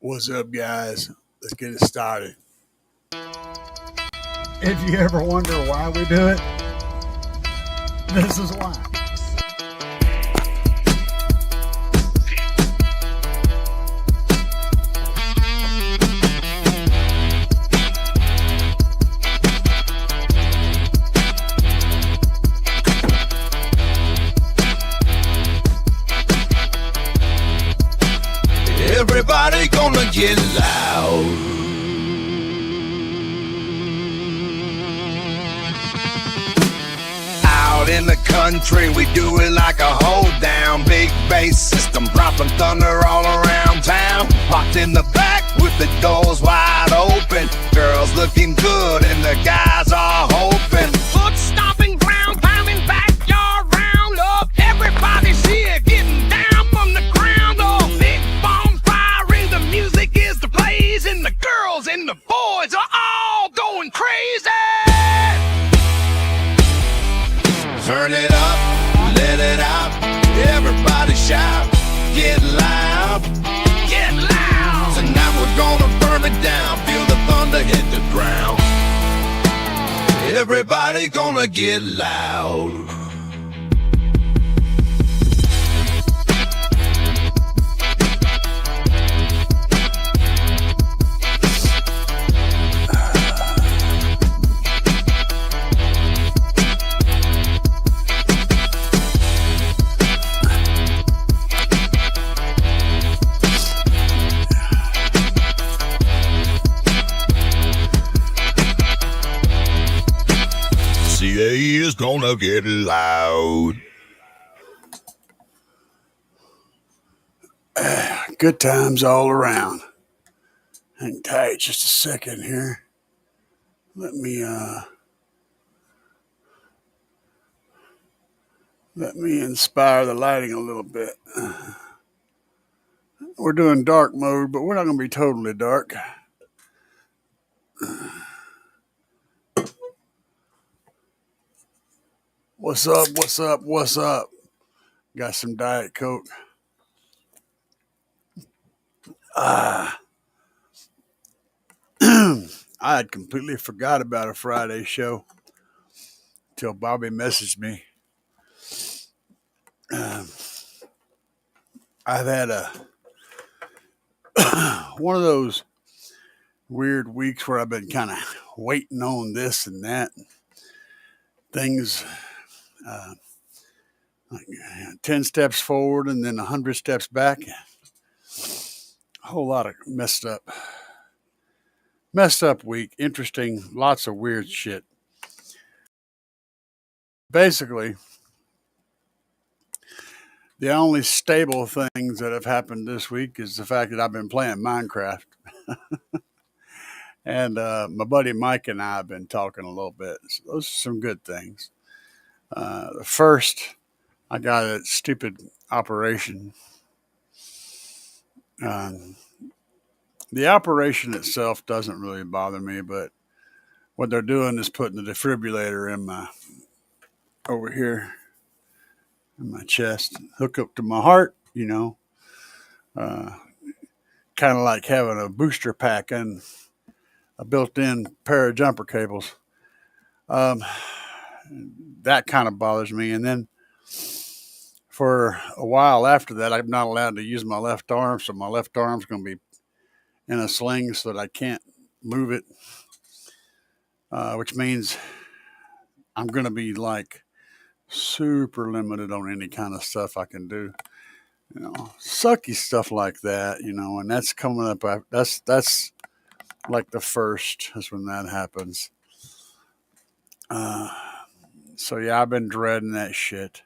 What's up, guys? Let's get it started. If you ever wonder why we do it, this is why. Everybody gonna get loud. Out in the country, we do it like a hold down. Big bass system, dropping thunder all around town. Locked in the back with the doors wide open. Girls looking good and the guys are hoping. Foot stomping, ground pounding, backyard round up. Everybody's here getting down from the ground up. Big bonfire, the music is the blaze, and the girls and the boys are all going crazy. Turn it up, let it out. Everybody shout, get loud, get loud. Tonight we're gonna burn it down. Feel the thunder hit the ground. Everybody gonna get loud. CA is gonna get loud. Good times all around. Hang tight just a second here. Let me inspire the lighting a little bit. We're doing dark mode, but we're not gonna be totally dark. What's up? What's up? What's up? Got some Diet Coke. I had completely forgot about a Friday show until Bobby messaged me. I've had one of those weird weeks where I've been kind of waiting on this and that. Things like 10 steps forward and then 100 steps back. A whole lot of messed up week. Interesting. Lots of weird shit. Basically, the only stable things that have happened this week is the fact that I've been playing Minecraft. And my buddy Mike and I have been talking a little bit. So those are some good things. The first, I got a stupid operation. The operation itself doesn't really bother me, but what they're doing is putting the defibrillator in over here in my chest, hook up to my heart, kind of like having a booster pack and a built-in pair of jumper cables. That kind of bothers me. And then for a while after that, I'm not allowed to use my left arm, so my left arm's going to be in a sling so that I can't move it, which means I'm going to be like super limited on any kind of stuff I can do. Sucky stuff like that, and that's coming up. That's like the first is when that happens. So yeah, I've been dreading that shit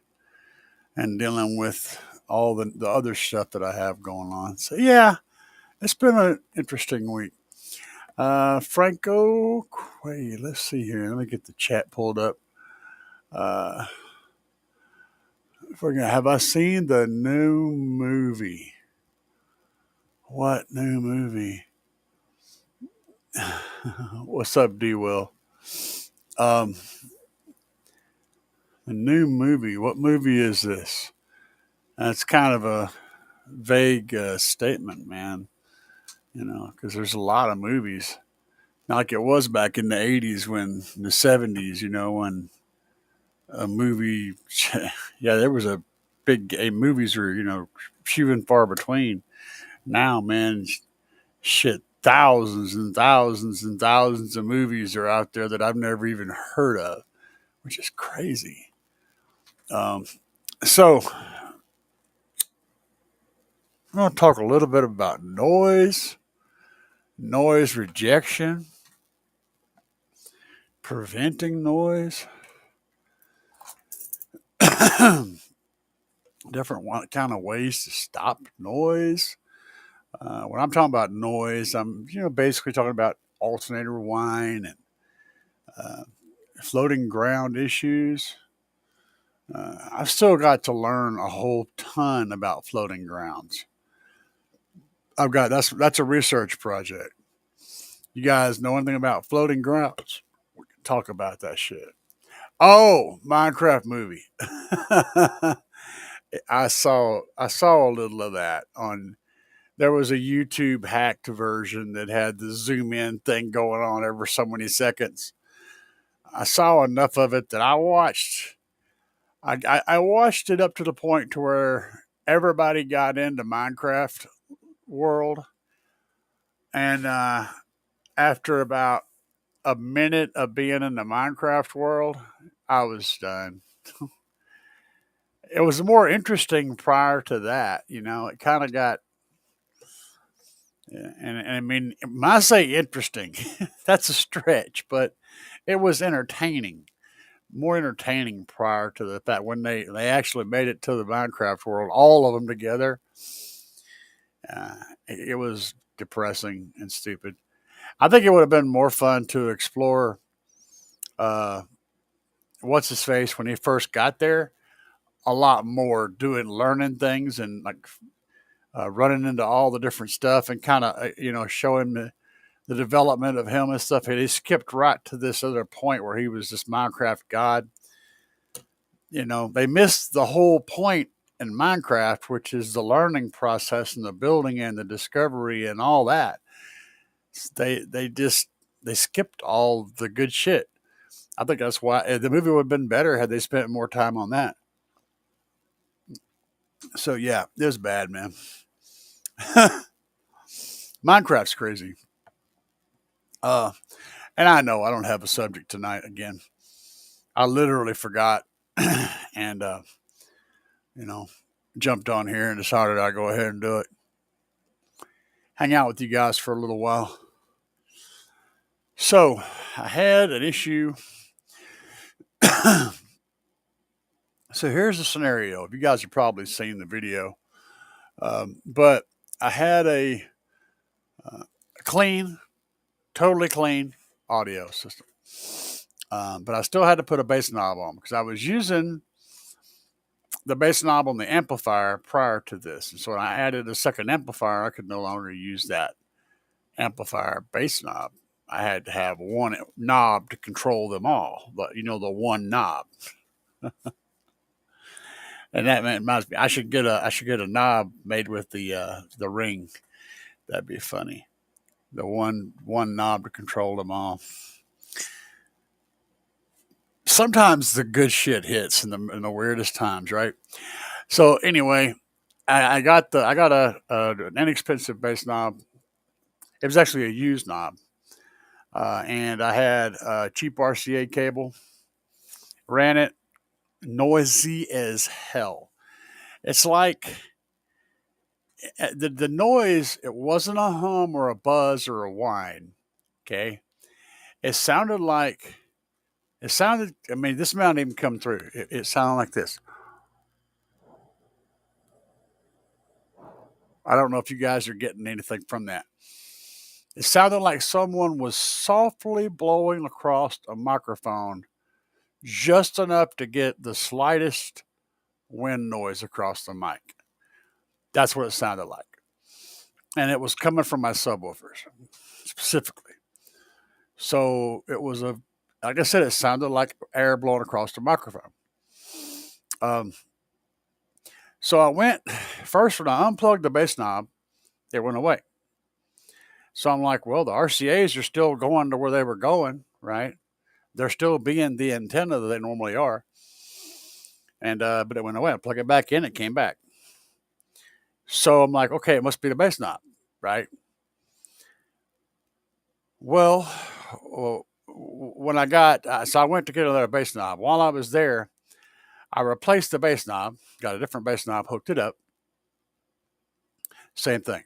and dealing with all the other stuff that I have going on. So yeah, it's been an interesting week. Franco, wait, let's see here. Let me get the chat pulled up. Have I seen the new movie? What new movie? What's up, D-Will? The new movie. What movie is this? That's kind of a vague statement, man. because there's a lot of movies. Not like it was back in the 80s in the 70s, when a movie, yeah, there was a movies were, few and far between. Now, man, shit, thousands and thousands and thousands of movies are out there that I've never even heard of, which is crazy. So, I'm going to talk a little bit about noise rejection, preventing noise, different kind of ways to stop noise. When I'm talking about noise, I'm basically talking about alternator whine and floating ground issues. I've still got to learn a whole ton about floating grounds. That's a research project. You guys know anything about floating grounds? We can talk about that shit. Oh, Minecraft movie. I saw a little of that on. There was a YouTube hacked version that had the zoom in thing going on every so many seconds. I saw enough of it that I watched. I watched it up to the point to where everybody got into Minecraft world, and after about a minute of being in the Minecraft world, I was done. It was more interesting prior to that. It kind of got, and I mean, when I say interesting, that's a stretch, but it was entertaining, more entertaining prior to the fact when they actually made it to the Minecraft world, all of them together. It was depressing and stupid. I think it would have been more fun to explore uh, what's his face when he first got there a lot more, learning things and like running into all the different stuff and kind of showing the development of him and stuff. And he skipped right to this other point where he was this Minecraft god. They missed the whole point in Minecraft, which is the learning process and the building and the discovery and all that. They skipped all the good shit. I think that's why the movie would have been better had they spent more time on that. So yeah, it was bad, man. Minecraft's crazy. And I know I don't have a subject tonight again. I literally forgot and jumped on here and decided I'd go ahead and do it. Hang out with you guys for a little while. So I had an issue. So here's the scenario. You guys have probably seen the video, but I had a totally clean audio system, but I still had to put a bass knob on because I was using the bass knob on the amplifier prior to this, and so when I added a second amplifier, I could no longer use that amplifier bass knob. I had to have one knob to control them all, but the one knob. And that reminds me, I should get a knob made with the ring. That'd be funny. The one knob to control them all. Sometimes the good shit hits in the weirdest times, right? So anyway, I got an inexpensive bass knob. It was actually a used knob, and I had a cheap RCA cable. Ran it, noisy as hell. It's like the noise. It wasn't a hum or a buzz or a whine. Okay, it sounded like. I mean, this amount didn't even come through. It sounded like this. I don't know if you guys are getting anything from that. It sounded like someone was softly blowing across a microphone just enough to get the slightest wind noise across the mic. That's what it sounded like. And it was coming from my subwoofers specifically. So it was like I said, it sounded like air blowing across the microphone. So I went first when I unplugged the bass knob, it went away. So I'm like, well, the RCAs are still going to where they were going, right? They're still being the antenna that they normally are. And but it went away. I plug it back in, it came back. So I'm like, okay, it must be the bass knob, right? Well, when I got, so I went to get another bass knob. While I was there, I replaced the bass knob, got a different bass knob, hooked it up. Same thing.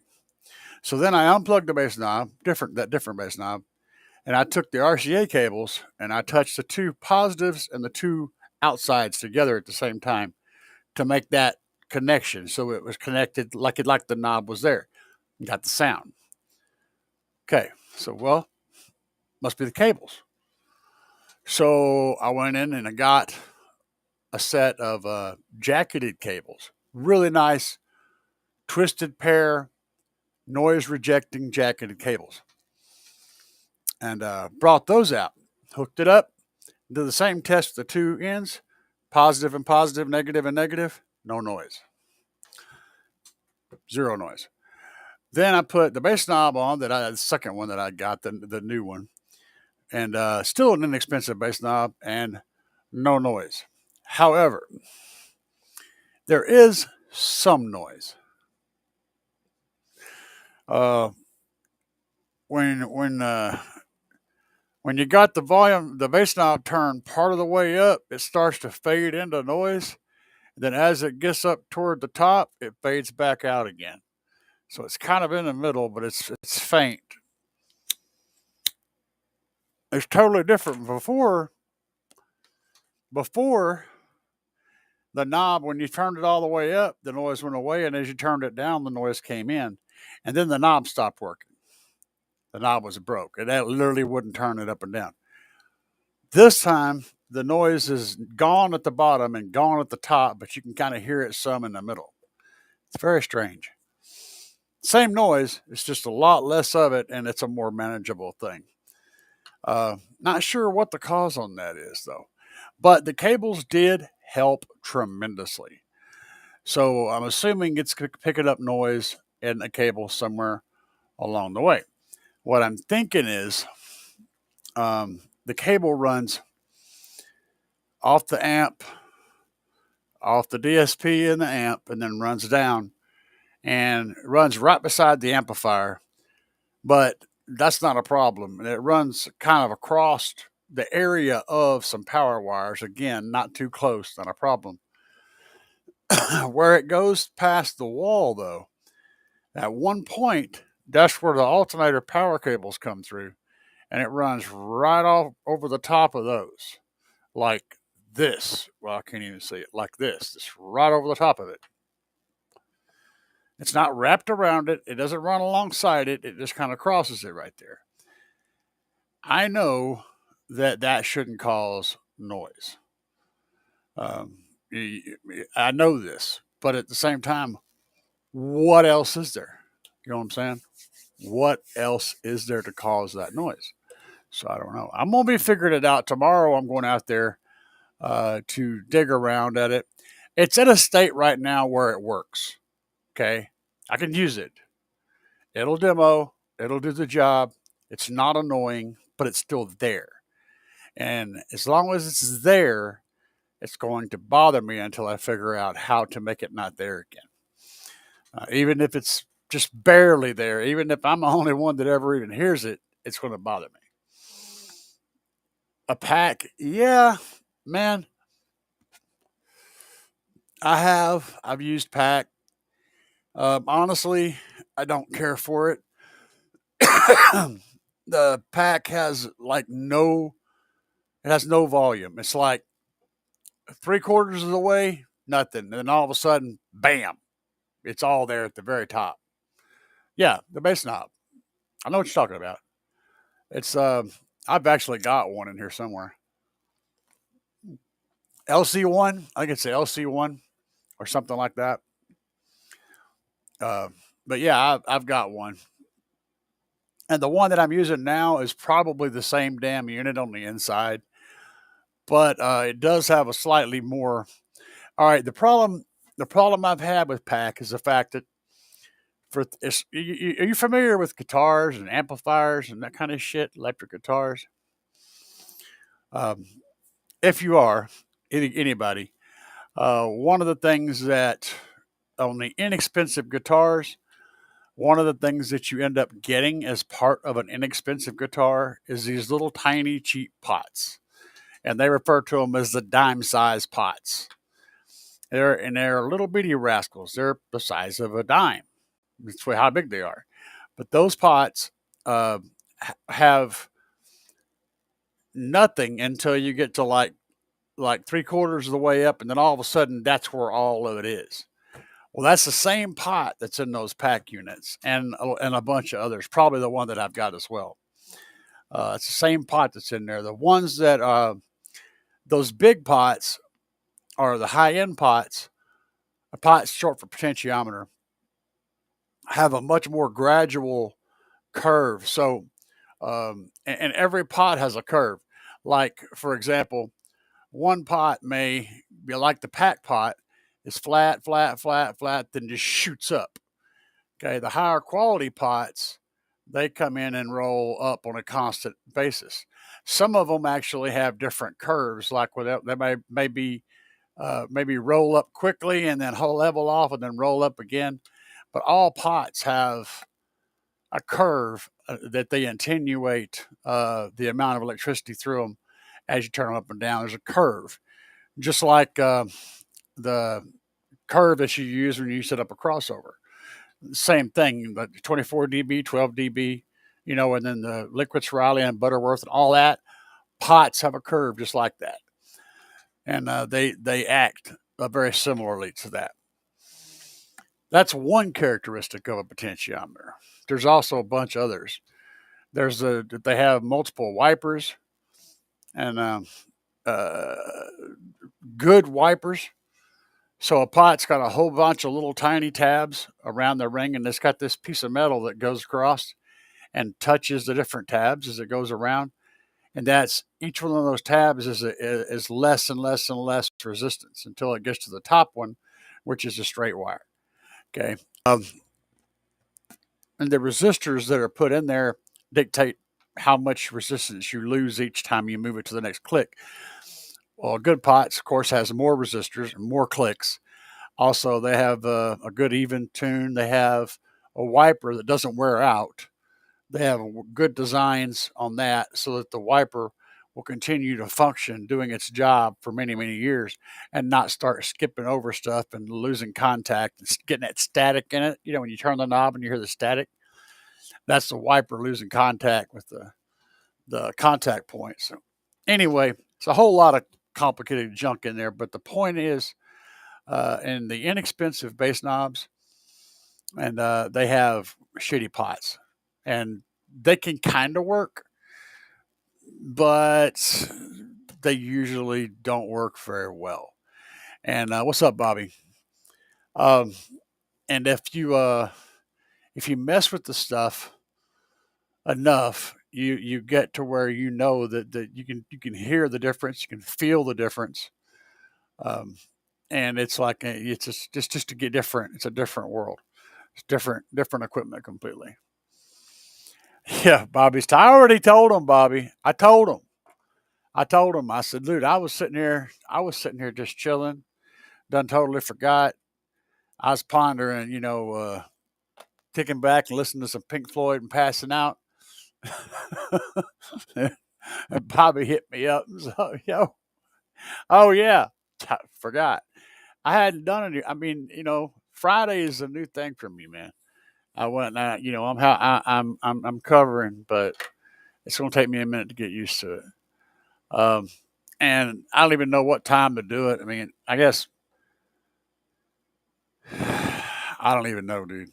So then I unplugged the bass knob, that different bass knob, and I took the RCA cables and I touched the two positives and the two outsides together at the same time to make that connection. So it was connected like the knob was there. Got the sound. Okay, so well, must be the cables. So I went in and I got a set of jacketed cables, really nice, twisted pair, noise rejecting jacketed cables, and brought those out, hooked it up, did the same test with the two ends, positive and positive, negative and negative, no noise, zero noise. Then I put the bass knob on the second one that I got, the new one, and still an inexpensive bass knob and no noise. However, there is some noise. Uh, when you got the volume, the bass knob turned part of the way up, it starts to fade into noise. Then as it gets up toward the top, it fades back out again. So it's kind of in the middle, but it's faint. It's totally different. Before the knob, when you turned it all the way up, the noise went away, and as you turned it down, the noise came in, and then the knob stopped working. The knob was broke, and that literally wouldn't turn it up and down. This time, the noise is gone at the bottom and gone at the top, but you can kind of hear it some in the middle. It's very strange. Same noise, it's just a lot less of it, and it's a more manageable thing. Not sure what the cause on that is, though. But the cables did help tremendously. So I'm assuming it's picking up noise in a cable somewhere along the way. What I'm thinking is the cable runs off the amp, off the DSP in the amp, and then runs down and runs right beside the amplifier. But that's not a problem. And it runs kind of across the area of some power wires. Again, not too close, not a problem. Where it goes past the wall, though, at one point, that's where the alternator power cables come through. And it runs right off over the top of those. Like this. Well, I can't even see it. Like this. Just right over the top of it. It's not wrapped around it. It doesn't run alongside it. It just kind of crosses it right there. I know that shouldn't cause noise. I know this, but at the same time, what else is there? You know what I'm saying? What else is there to cause that noise? So I don't know. I'm going to be figuring it out tomorrow. I'm going out there to dig around at it. It's in a state right now where it works. Okay. I can use it. It'll demo. It'll do the job. It's not annoying, but it's still there. And as long as it's there, it's going to bother me until I figure out how to make it not there again. Even if it's just barely there, even if I'm the only one that ever even hears it, it's going to bother me. A pack, yeah, man. I've used pack. Honestly, I don't care for it. The pack has it has no volume. It's like 3/4 of the way, nothing. And then all of a sudden, bam, it's all there at the very top. Yeah, the bass knob. I know what you're talking about. It's I've actually got one in here somewhere. LC1, I think it's the LC1 or something like that. But yeah, I've got one. And the one that I'm using now is probably the same damn unit on the inside. But it does have a slightly more. All right, the problem I've had with pack is the fact that Are you familiar with guitars and amplifiers and that kind of shit, electric guitars? Um, if you are, anybody, one of the things that on the inexpensive guitars, one of the things that you end up getting as part of an inexpensive guitar is these little tiny cheap pots, and they refer to them as the dime size pots. They're little bitty rascals. They're the size of a dime. That's how big they are. But those pots uh, have nothing until you get to like 3/4 of the way up, and then all of a sudden that's where all of it is. Well, that's the same pot that's in those pack units and a bunch of others. Probably the one that I've got as well. It's the same pot that's in there. The ones that those big pots are the high end pots. A pot short for potentiometer have a much more gradual curve. So, and every pot has a curve. Like for example, one pot may be like the pack pot is flat, flat, flat, flat, then just shoots up. Okay, the higher quality pots, they come in and roll up on a constant basis. Some of them actually have different curves, like without they maybe roll up quickly and then level off and then roll up again. But all pots have a curve that they attenuate the amount of electricity through them as you turn them up and down. There's a curve, just like the curve that you use when you set up a crossover. Same thing, but 24 dB, 12 dB, and then the liquids Riley and Butterworth and all that. Pots have a curve just like that, and they act very similarly to that. That's one characteristic of a potentiometer. There's also a bunch of others. They have multiple wipers and uh, good wipers. So a pot's got a whole bunch of little tiny tabs around the ring, and it's got this piece of metal that goes across and touches the different tabs as it goes around. And that's each one of those tabs is less and less and less resistance until it gets to the top one, which is a straight wire. Okay. And the resistors that are put in there dictate how much resistance you lose each time you move it to the next click. Well, a good pots, of course, has more resistors and more clicks. Also, they have a good even tune. They have a wiper that doesn't wear out. They have good designs on that so that the wiper will continue to function doing its job for many, many years and not start skipping over stuff and losing contact and getting that static in it. When you turn the knob and you hear the static, that's the wiper losing contact with the contact point. So anyway, it's a whole lot of complicated junk in there, but the point is, in the inexpensive bass knobs, and they have shitty pots, and they can kind of work, but they usually don't work very well. And what's up, Bobby? Um, and if you mess with the stuff enough, you get to where that you can hear the difference, you can feel the difference, um, and it's like it's just to get different. It's a different world. It's different equipment completely. Yeah, I already told him, Bobby. I told him. I said, dude, I was sitting here just chilling, done totally forgot. I was pondering, kicking back and listening to some Pink Floyd and passing out. And Bobby hit me up. So, oh yeah, I forgot. I hadn't done it. I mean, Friday is a new thing for me, man. I went now, I'm covering, but it's going to take me a minute to get used to it. Um, and I don't even know what time to do it. I mean, I guess I don't even know, dude.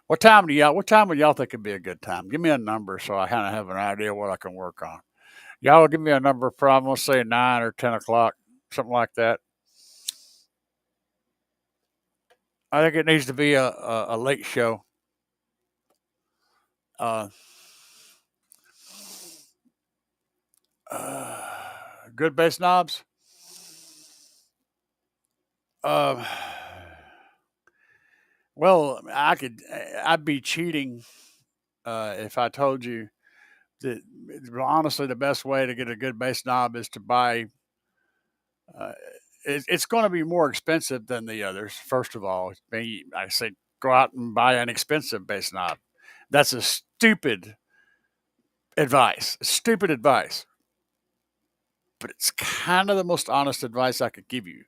What time would y'all think would be a good time? Give me a number so I kind of have an idea what I can work on. Y'all will give me a number, probably let's say 9 or 10 o'clock, something like that. I think it needs to be a late show. Uh, uh, Good bass knobs. Um, Well, I'd be cheating if I told you that honestly the best way to get a good bass knob is to buy. Uh, it's going to be more expensive than the others. First of all, I say go out and buy an expensive bass knob. That's a stupid advice. Stupid advice. But it's kind of the most honest advice I could give you.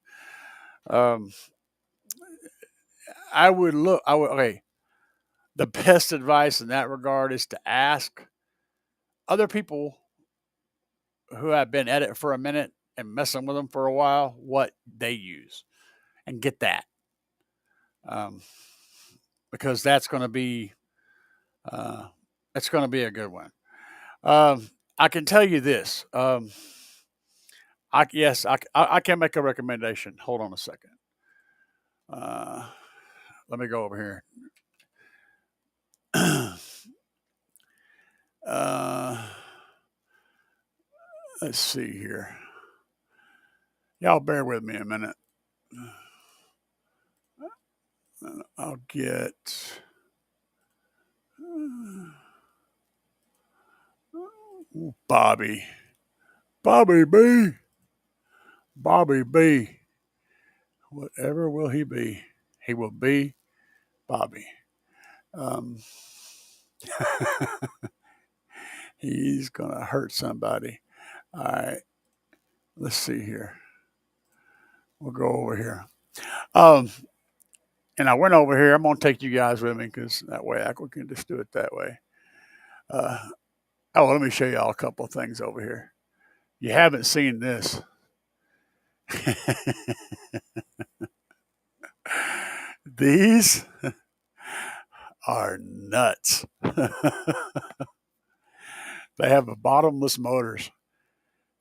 Um, I would look. I would okay. The best advice in that regard is to ask other people who have been at it for a minute and messing with them for a while what they use and get that, um, because that's going to be a good one. I can tell you this. I can make a recommendation. Hold on a second. Uh, Let me go over here. uh, let's see here. Y'all bear with me a minute. I'll get. Bobby. Bobby B. Bobby B. Whatever will he be? He will be Bobby. Um, he's going to hurt somebody. All right. Let's see here. We'll go over here. Um, and I went over here. I'm going to take you guys with me because that way we can just do it that way. Let me show you all a couple of things over here. You haven't seen this. These are nuts. They have a bottomless motors.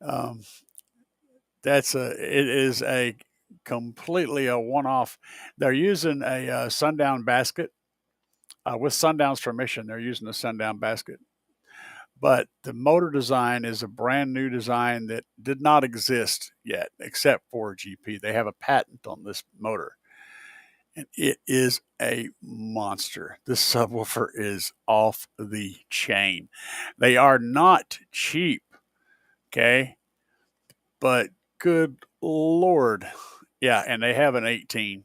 Um, it is a completely a one-off. They're using a sundown basket with Sundown's permission. They're using a sundown basket, but the motor design is a brand new design that did not exist yet, except for GP. They have a patent on this motor, and it is a monster. This subwoofer is off the chain. They are not cheap, okay? But good Lord. Yeah, and they have an 18.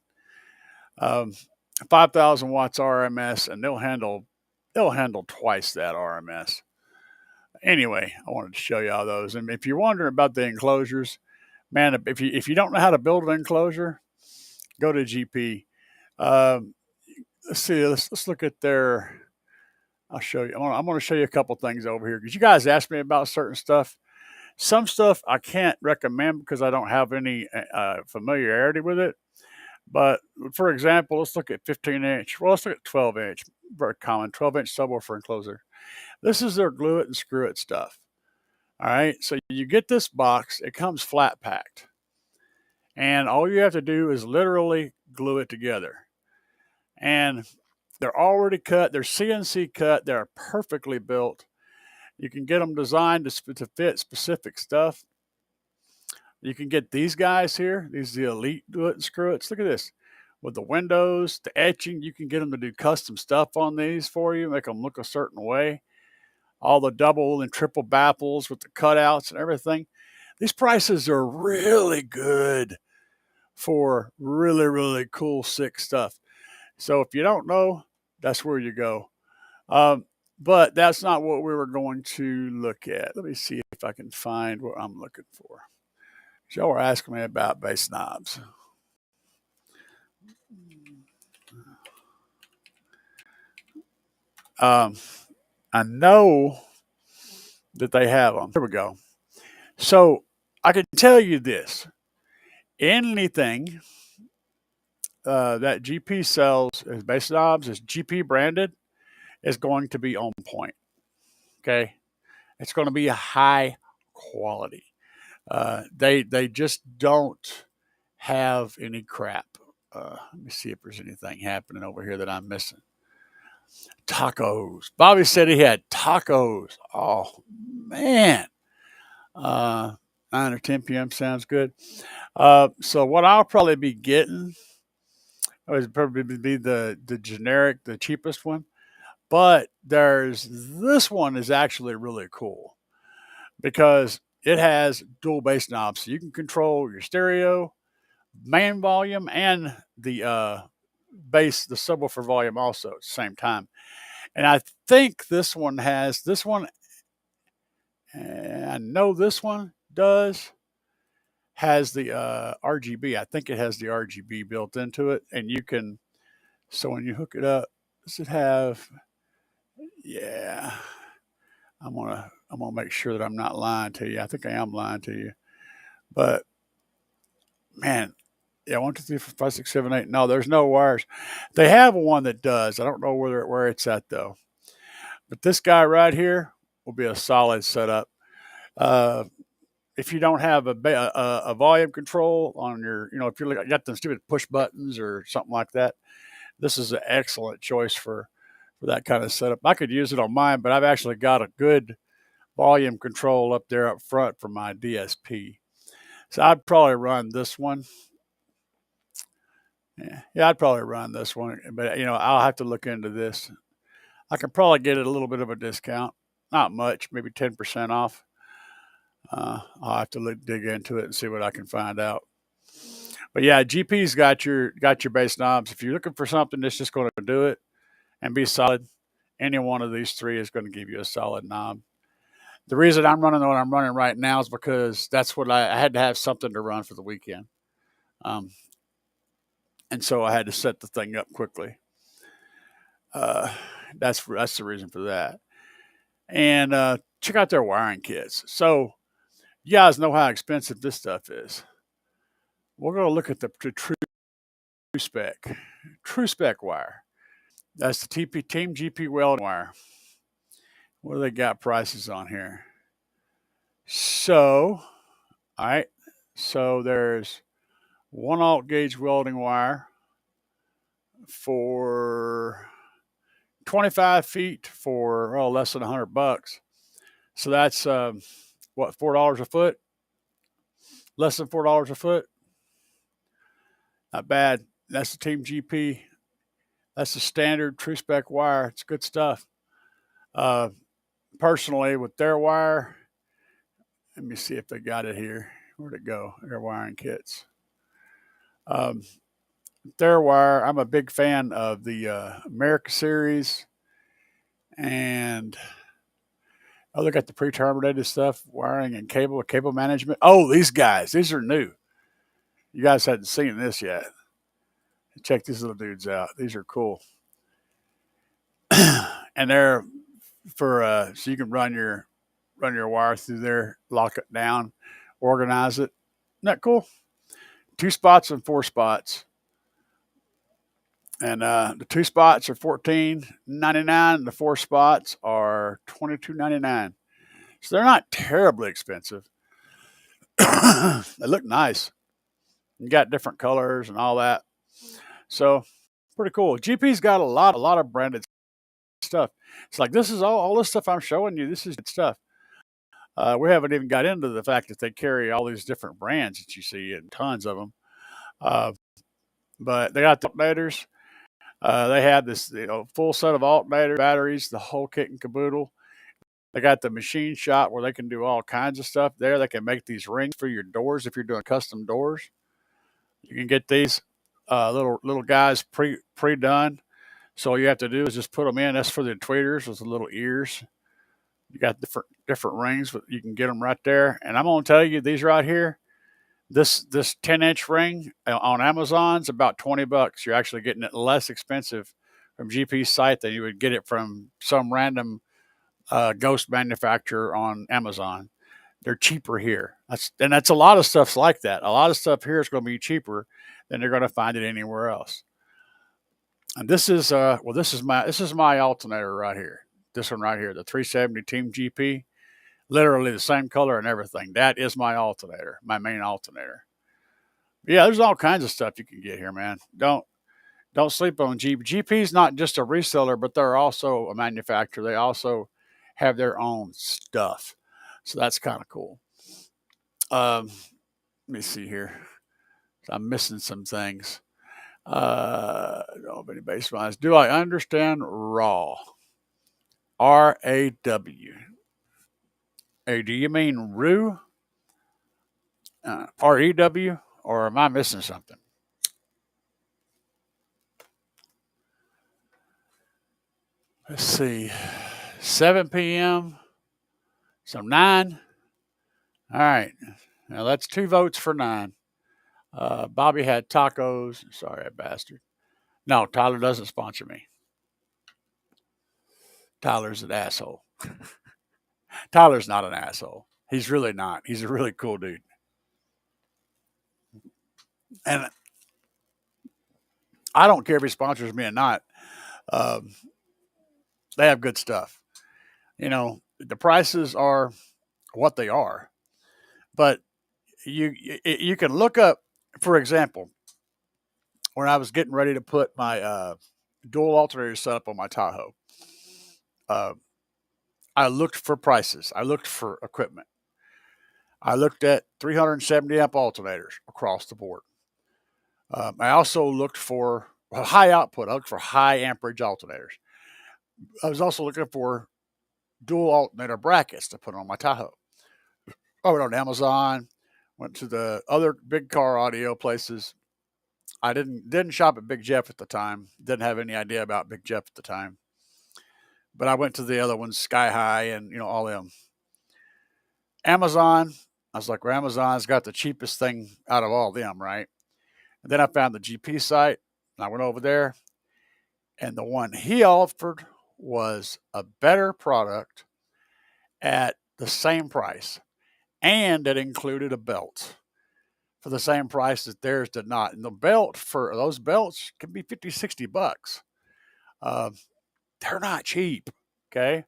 5,000 watts RMS, and they'll handle twice that RMS. Anyway, I wanted to show you all those. And if you're wondering about the enclosures, man, if you don't know how to build an enclosure, go to GP. Um, let's see. Let's look at their. I'll show you. I'm going to show you a couple things over here because you guys asked me about certain stuff. Some stuff I can't recommend because I don't have any familiarity with it. But for example, let's look at 15-inch. Well, let's look at 12-inch. Very common 12-inch subwoofer enclosure. This is their glue it and screw it stuff. All right. So you get this box. It comes flat packed. And all you have to do is literally glue it together. And they're already cut. They're CNC cut. They're perfectly built. You can get them designed to fit specific stuff. You can get these guys here. These are the elite do it and screw it. Look at this. With the windows, the etching, you can get them to do custom stuff on these for you, make them look a certain way. All the double and triple baffles with the cutouts and everything. These prices are really good for really, really cool, sick stuff. So if you don't know, that's where you go. But that's not what we were going to look at. Let me see if I can find what I'm looking for. Y'all were asking me about bass knobs. I know that they have them. Here we go. So I can tell you this. Anything that GP sells as bass knobs, is GP branded, is going to be on point. Okay? It's going to be a high quality. They just don't have any crap. Let me see if there's anything happening over here that I'm missing. Tacos. Bobby said he had tacos. Oh man. 9 or 10 p.m. sounds good. So what I'll probably be getting It would probably be the generic, the cheapest one. But there's this one is actually really cool because it has dual bass knobs, so you can control your stereo, main volume, and the bass, the subwoofer volume also at the same time. And I think this one has this one. And I know this one does has the RGB. I think it has the RGB built into it, and you can. So when you hook it up, does it have? Yeah, I'm gonna make sure that I'm not lying to you. I think I am lying to you, but man, yeah, 1, 2, 3, 4, 5, 6, 7, 8. No, there's no wires. They have one that does. I don't know where it's at though. But this guy right here will be a solid setup. Uh, if you don't have a volume control on your, if you got them stupid push buttons or something like that, this is an excellent choice for that kind of setup. I could use it on mine, but I've actually got a good volume control up there up front for my DSP. So I'd probably run this one. Yeah, I'd probably run this one, but I'll have to look into this. I can probably get it a little bit of a discount, not much, maybe 10% off. I'll have to dig into it and see what I can find out. But yeah, GP's got your bass knobs. If you're looking for something that's just going to do it and be solid, any one of these three is going to give you a solid knob. The reason I'm running what I'm running right now is because that's what I had to have something to run for the weekend. And so I had to set the thing up quickly. That's the reason for that. And check out their wiring kits. So you guys know how expensive this stuff is. We're going to look at the true spec wire. That's the Team GP welding wire. What do they got prices on here? So, all right. So there's one alt gauge welding wire for 25 feet for less than $100. So that's what, $4 a foot? Less than $4 a foot. Not bad. That's the Team GP. That's the standard true spec wire. It's good stuff. Personally, with their wire, let me see if they got it here. Where'd it go? Their wiring kits. Their wire, I'm a big fan of the America series, and look at the pre-terminated stuff, wiring and cable management. Oh, these are new. You guys hadn't seen this yet. Check these little dudes out. These are cool. And they're for so you can run your wire through there, lock it down, organize it. Isn't that cool? 2 spots and 4 spots. And the 2 spots are $14.99. The 4 spots are $22.99. So they're not terribly expensive. They look nice. You got different colors and all that. So pretty cool. GP's got a lot of branded stuff. It's like this is all this stuff I'm showing you. This is good stuff. We haven't even got into the fact that they carry all these different brands that you see and tons of them. But they got the alternators. They have this full set of alternators, batteries, the whole kit and caboodle. They got the machine shop where they can do all kinds of stuff there. They can make these rings for your doors if you're doing custom doors. You can get these little guys pre-done. So all you have to do is just put them in. That's for the tweeters with the little ears. You got different rings, but you can get them right there. And I'm going to tell you, these right here, this 10-inch ring on Amazon's about $20. You're actually getting it less expensive from GP's site than you would get it from some random ghost manufacturer on Amazon. They're cheaper here. That's a lot of stuff's like that. A lot of stuff here is going to be cheaper than they're going to find it anywhere else. And this is my alternator right here. This one right here, the 370 Team GP, literally the same color and everything. That is my alternator, my main alternator. Yeah, there's all kinds of stuff you can get here, man. Don't sleep on GP. GP's not just a reseller, but they're also a manufacturer. They also have their own stuff. So that's kind of cool. Let me see here. I'm missing some things. Don't have any baselines. Do I understand raw? RAW. Hey, do you mean REW? REW? Or am I missing something? Let's see. 7 p.m. So 9. All right. Now that's 2 votes for 9. Bobby had tacos. Sorry, bastard. No, Tyler doesn't sponsor me. Tyler's an asshole. Tyler's not an asshole. He's really not. He's a really cool dude. And I don't care if he sponsors me or not. Um, they have good stuff. You know, the prices are what they are, but you can look up, for example, when I was getting ready to put my dual alternator setup on my Tahoe, uh, I looked for prices. I looked for equipment. I looked at 370 amp alternators across the board. I also looked for high output. I looked for high amperage alternators. I was also looking for dual alternator brackets to put on my Tahoe. I went on Amazon, went to the other big car audio places. I didn't shop at Big Jeff at the time. Didn't have any idea about Big Jeff at the time. But I went to the other ones, Sky High and all them. Amazon, I was like, well, Amazon's got the cheapest thing out of all of them, right? And then I found the GP site, and I went over there, and the one he offered was a better product at the same price, and it included a belt for the same price that theirs did not. And the belt for those belts can be $50-$60. They're not cheap, okay?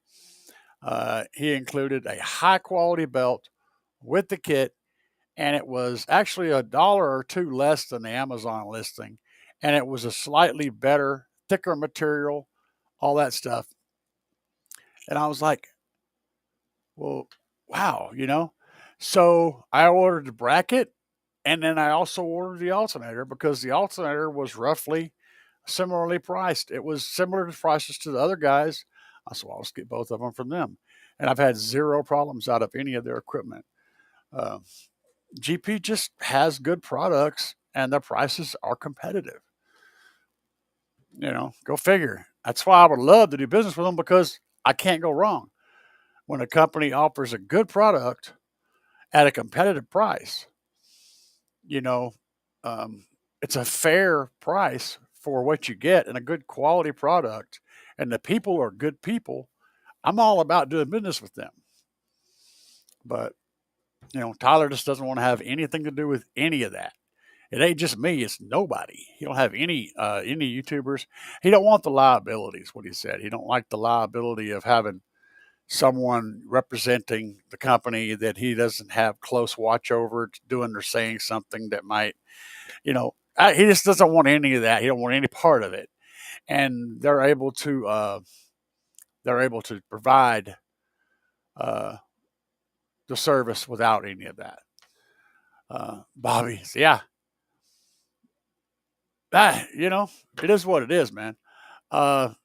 He included a high quality belt with the kit, and it was actually $1 or $2 less than the Amazon listing, and it was a slightly better, thicker material, all that stuff. And I was like, well, wow, So I ordered the bracket, and then I also ordered the alternator because the alternator was roughly similarly priced. It was similar to prices to the other guys. I said, well, I'll just get both of them from them. And I've had zero problems out of any of their equipment. GP just has good products, and their prices are competitive. Go figure. That's why I would love to do business with them, because I can't go wrong. When a company offers a good product at a competitive price, it's a fair price for what you get and a good quality product, and the people are good people, I'm all about doing business with them. But, Tyler just doesn't want to have anything to do with any of that. It ain't just me, it's nobody. He don't have any YouTubers. He don't want the liabilities, what he said. He don't like the liability of having someone representing the company that he doesn't have close watch over doing or saying something that might, he just doesn't want any of that. He don't want any part of it. And they're able to provide the service without any of that. Bobby, yeah, that it is what it is, man.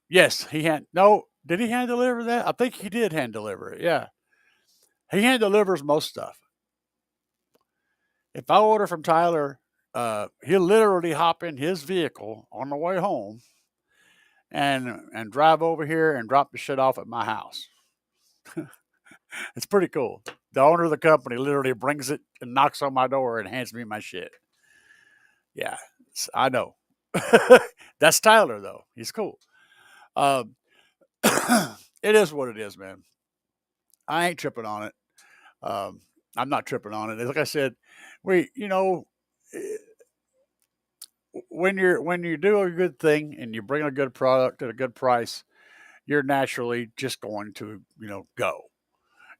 Yes, did he hand deliver that? I think he did hand deliver it. Yeah, he hand delivers most stuff. If I order from Tyler, he'll literally hop in his vehicle on the way home and drive over here and drop the shit off at my house. It's pretty cool. The owner of the company literally brings it and knocks on my door and hands me my shit. Yeah, I know. That's Tyler, though. He's cool. It is what it is, man. I ain't tripping on it. I'm not tripping on it. Like I said, when you do a good thing and you bring a good product at a good price, you're naturally just going to go.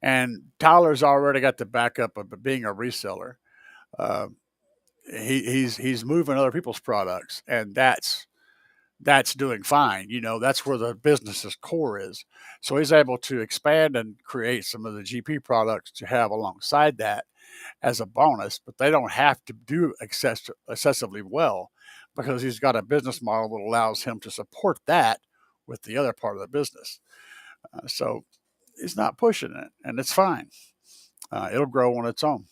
And Tyler's already got the backup of being a reseller. He's moving other people's products, and that's doing fine. That's where the business's core is. So he's able to expand and create some of the GP products to have alongside that as a bonus, but they don't have to do excessively well because he's got a business model that allows him to support that with the other part of the business. So he's not pushing it, and it's fine. It'll grow on its own.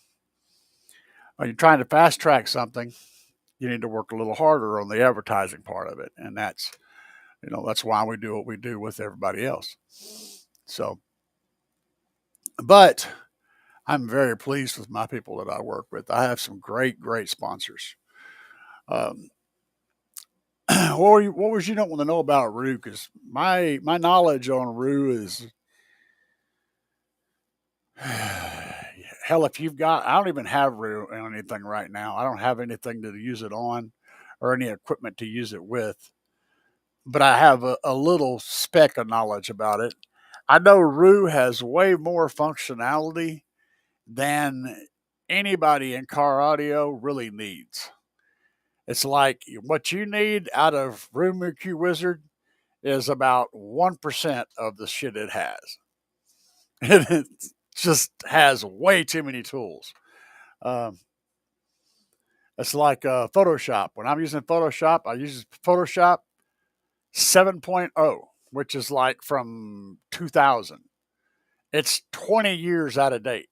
When you're trying to fast track something, you need to work a little harder on the advertising part of it, and that's why we do what we do with everybody else. So, but I'm very pleased with my people that I work with. I have some great sponsors. Um, what was you don't want to know about Rue? Because my knowledge on Rue is hell. If you've got, I don't even have Rue on anything right now. I don't have anything to use it on, or any equipment to use it with. But I have a little speck of knowledge about it. I know Rue has way more functionality than anybody in car audio really needs. It's like what you need out of Room EQ Wizard is about 1% of the shit it has. It just has way too many tools. Um, it's like Photoshop. When I'm using Photoshop, I use Photoshop 7.0, which is like from 2000. It's 20 years out of date.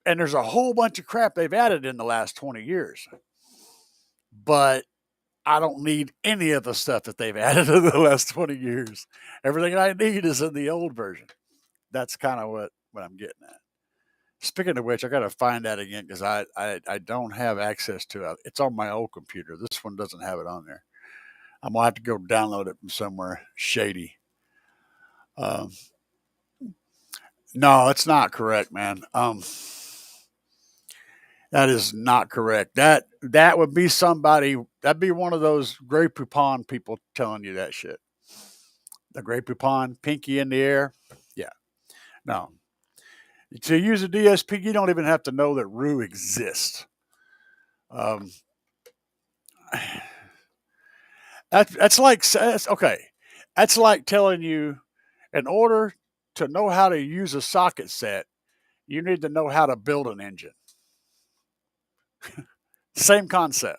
And there's a whole bunch of crap they've added in the last 20 years. But I don't need any of the stuff that they've added in the last 20 years. Everything I need is in the old version. That's kind of what I'm getting at. Speaking of which, I got to find that again because I don't have access to it. It's on my old computer. This one doesn't have it on there. I'm going to have to go download it from somewhere shady. No, it's not correct, man. That is not correct. That would be somebody. That'd be one of those Grey Poupon people telling you that shit. The Grey Poupon, pinky in the air. Yeah, no. To use a DSP, you don't even have to know that Rue exists. Um, that's okay. That's like telling you, in order to know how to use a socket set, you need to know how to build an engine. Same concept.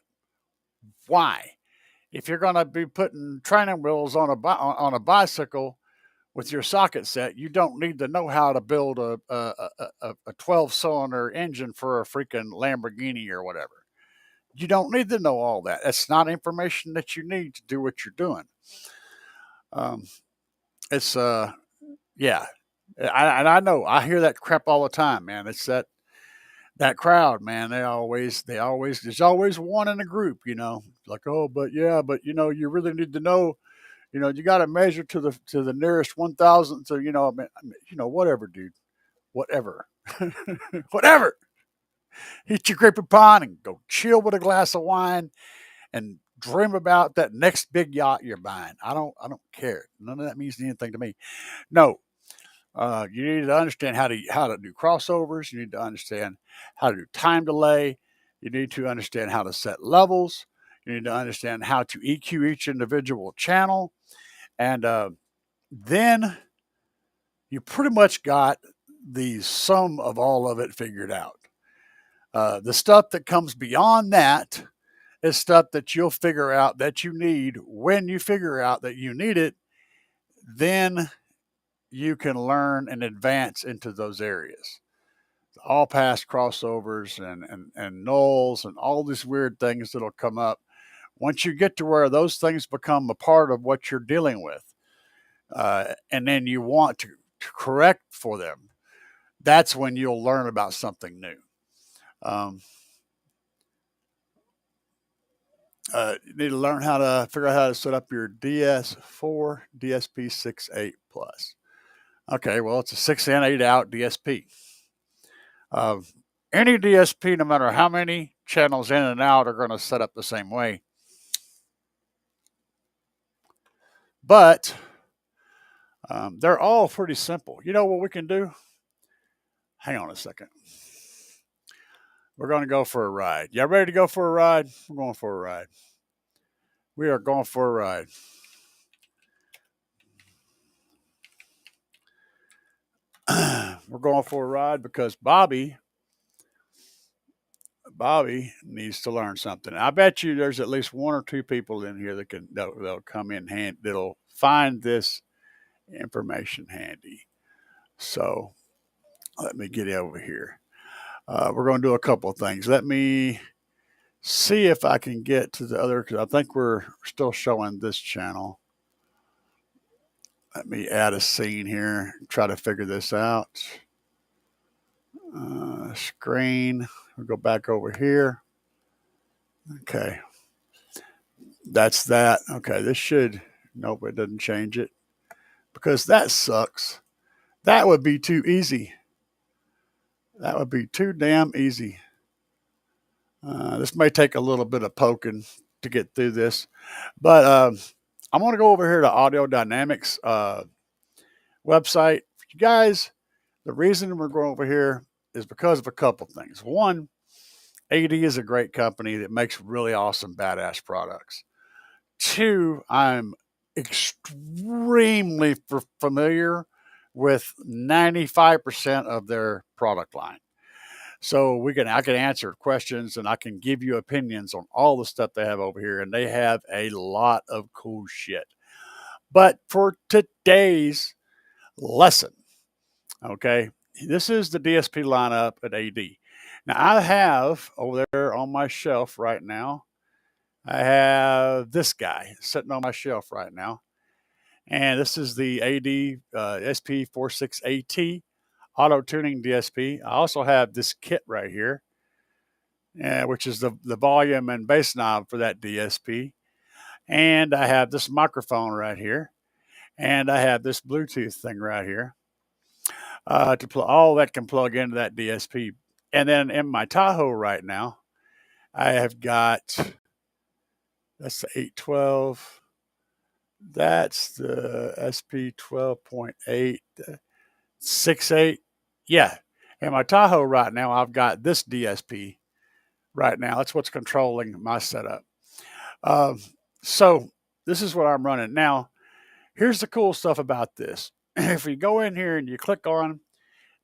Why? If you're going to be putting training wheels on a bicycle with your socket set, you don't need to know how to build a 12-cylinder engine for a freaking Lamborghini or whatever. You don't need to know all that. That's not information that you need to do what you're doing. It's yeah, I know I hear that crap all the time, man. It's that crowd, man. There's always one in a group, like, oh, but yeah, but you really need to know, you got to measure to the nearest 1,000. So, whatever, dude, whatever, whatever. Eat your grape pond and go chill with a glass of wine and dream about that next big yacht you're buying. I don't care. None of that means anything to me. No, you need to understand how to do crossovers. You need to understand how to do time delay. You need to understand how to set levels. You need to understand how to EQ each individual channel. And then you pretty much got the sum of all of it figured out. The stuff that comes beyond that is stuff that you'll figure out that you need. When you figure out that you need it, then you can learn and advance into those areas. All past crossovers and nulls and all these weird things that'll come up. Once you get to where those things become a part of what you're dealing with, and then you want to correct for them, that's when you'll learn about something new. You need to learn how to figure out how to set up your DS4 DSP 6.8 Plus. Okay, well, it's a 6 in, 8 out DSP. Any DSP, no matter how many channels in and out, are going to set up the same way. But they're all pretty simple. You know what we can do? Hang on a second. We're going to go for a ride. Y'all ready to go for a ride? We're going for a ride. We are going for a ride. We're going for a ride because Bobby Bobby needs to learn something. I bet you there's at least one or two people in here that'll come in hand that'll find this information handy. So let me get over here. We're going to do a couple of things. Let me see if I can get to the other, because I think we're still showing this channel. Let me add a scene here, try to figure this out. Screen, we'll go back over here. Okay, that's that. Okay, this should, nope, it doesn't change it because that sucks. That would be too easy. That would be too damn easy. This may take a little bit of poking to get through this, but I'm going to go over here to Audio Dynamics website. You guys, the reason we're going over here is because of a couple things. One, AD is a great company that makes really awesome, badass products. Two, I'm extremely familiar with 95% of their product line. So I can answer questions and I can give you opinions on all the stuff they have over here. And they have a lot of cool shit. But for today's lesson, okay, this is the DSP lineup at AD. Now I have over there on my shelf right now, I have this guy sitting on my shelf right now. And this is the AD SP46AT auto tuning DSP. I also have this kit right here, which is the volume and bass knob for that DSP. And I have this microphone right here. And I have this Bluetooth thing right here. All that can plug into that DSP. And then in my Tahoe right now, I have got, that's the 812. That's the SP 12.8, 6.8. Yeah. In my Tahoe right now, I've got this DSP right now. That's what's controlling my setup. So this is what I'm running. Now, here's the cool stuff about this. If you go in here and you click on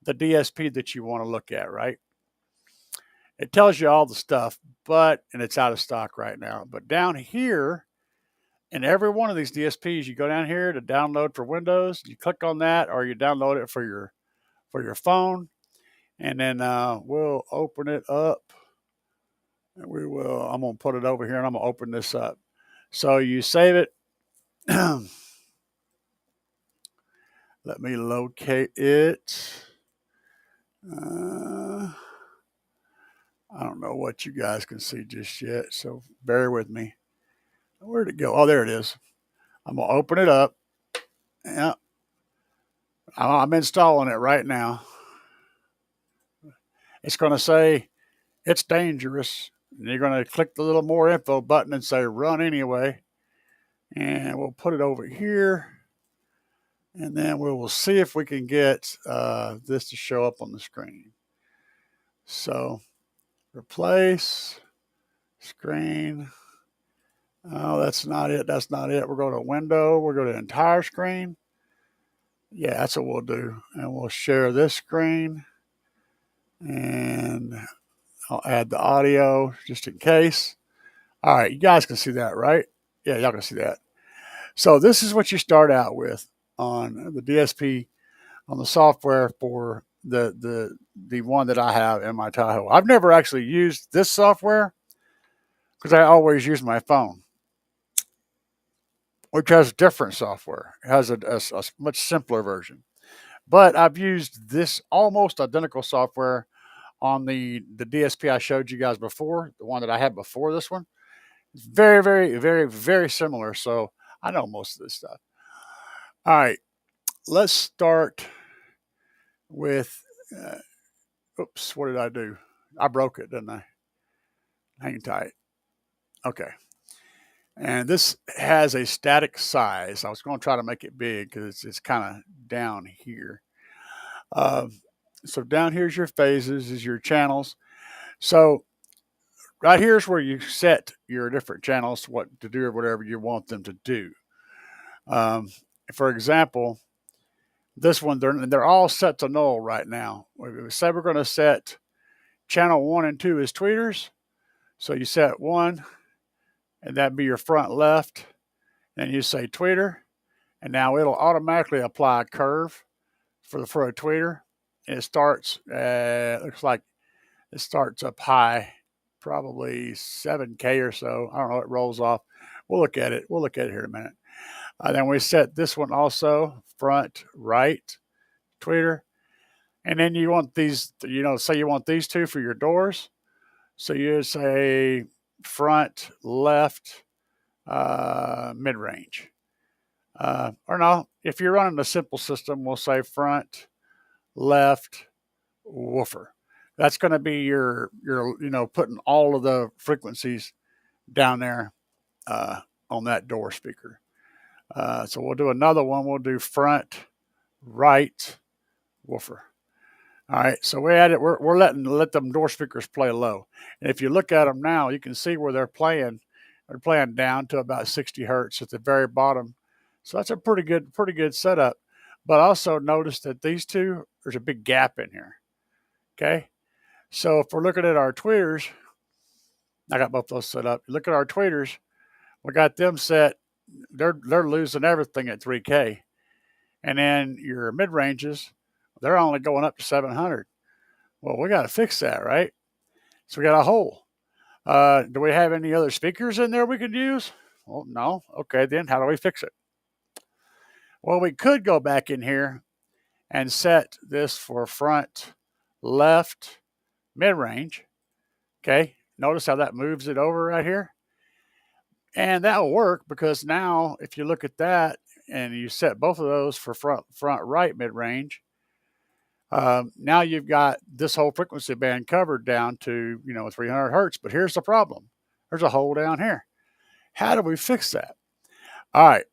the DSP that you want to look at, right? It tells you all the stuff, and it's out of stock right now. But down here, in every one of these DSPs, you go down here to download for Windows. You click on that, or you download it for your phone, and then we'll open it up. And I'm going to put it over here, and I'm going to open this up. So you save it. Let me locate it. I don't know what you guys can see just yet, so bear with me. Where'd it go? Oh, there it is. I'm going to open it up. Yeah. I'm installing it right now. It's going to say it's dangerous. And you're going to click the little more info button and say run anyway. And we'll put it over here. And then we will see if we can get this to show up on the screen. So replace screen. Oh, that's not it. That's not it. We're going to window. We're going to entire screen. Yeah, that's what we'll do. And we'll share this screen. And I'll add the audio just in case. All right, you guys can see that, right? Yeah, y'all can see that. So this is what you start out with on the DSP, on the software for the one that I have in my Tahoe. I've never actually used this software because I always use my phone, which has different software. It has a much simpler version. But I've used this almost identical software on the DSP I showed you guys before, the one that I had before this one. It's very, very, very, very similar. So I know most of this stuff. All right, let's start with, oops, what did I do? I broke it, didn't I? Hang tight. Okay. And this has a static size. I was going to try to make it big because it's kind of down here. So down here's your phases, is your channels. So right here's where you set your different channels, what to do or whatever you want them to do. For example, this one, they're all set to null right now. We say we're going to set channel 1 and 2 is tweeters. So you set 1, and that'd be your front left. Then you say tweeter, and now it'll automatically apply a curve for a tweeter. And it starts, looks like it starts up high, probably 7K or so. I don't know, it rolls off. We'll look at it. We'll look at it here in a minute. Then we set this one also, front right tweeter. And then you want these, say you want these two for your doors. So you say front left mid-range. Or no, if you're running a simple system, we'll say front left woofer. That's going to be your putting all of the frequencies down there on that door speaker. So we'll do another one. We'll do front right woofer. All right, so we had it. We're let them door speakers play low, and if you look at them now, you can see where they're playing. They're playing down to about 60 hertz at the very bottom. So that's a pretty good setup. But also notice that these two, there's a big gap in here. Okay, so if we're looking at our tweeters, I got both those set up. You look at our tweeters, we got them set. They're losing everything at 3K, and then your mid ranges, they're only going up to 700. Well, we got to fix that, right? So we got a hole. Do we have any other speakers in there we could use? Well, no. Okay, then how do we fix it? Well, we could go back in here and set this for front left mid-range. Okay, notice how that moves it over right here. And that will work because now if you look at that and you set both of those for front right mid-range, now you've got this whole frequency band covered down to 300 hertz. But here's the problem: there's a hole down here. How do we fix that? All right,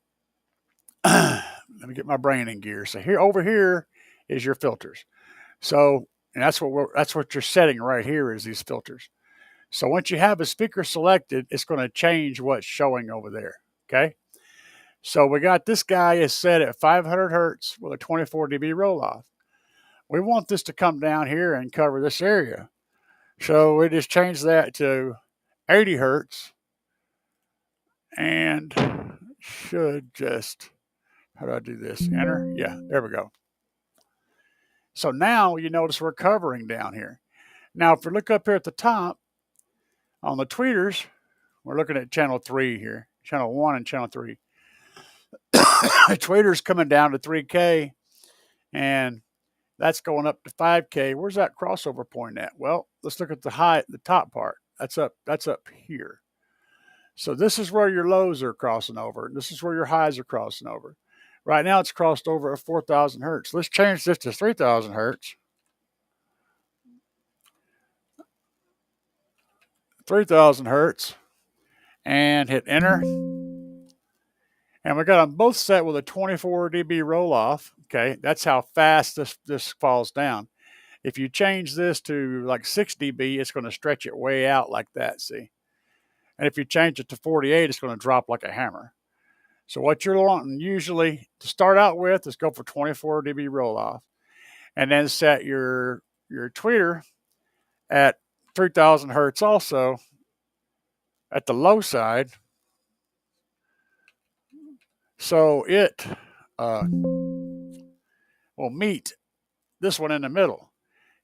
let me get my brain in gear. So over here is your filters. So and that's what you're setting right here is these filters. So once you have a speaker selected, it's going to change what's showing over there. Okay. So we got this guy is set at 500 hertz with a 24 dB roll off. We want this to come down here and cover this area. So we just change that to 80 hertz and should just, how do I do this? Enter. Yeah, there we go. So now you notice we're covering down here. Now, if we look up here at the top on the tweeters, we're looking at channel 3 here, channel 1 and channel 3. Tweeters coming down to 3K and that's going up to 5K. Where's that crossover point at? Well, let's look at the top part. That's up here. So this is where your lows are crossing over. And this is where your highs are crossing over. Right now it's crossed over at 4,000 hertz. Let's change this to 3,000 hertz. 3,000 hertz. And hit enter. And we got them both set with a 24 dB roll off. Okay, that's how fast this falls down. If you change this to like 6 dB, it's going to stretch it way out like that, see? And if you change it to 48, it's going to drop like a hammer. So what you're wanting usually to start out with is go for 24 dB roll off. And then set your tweeter at 3,000 hertz also at the low side. So it will meet this one in the middle.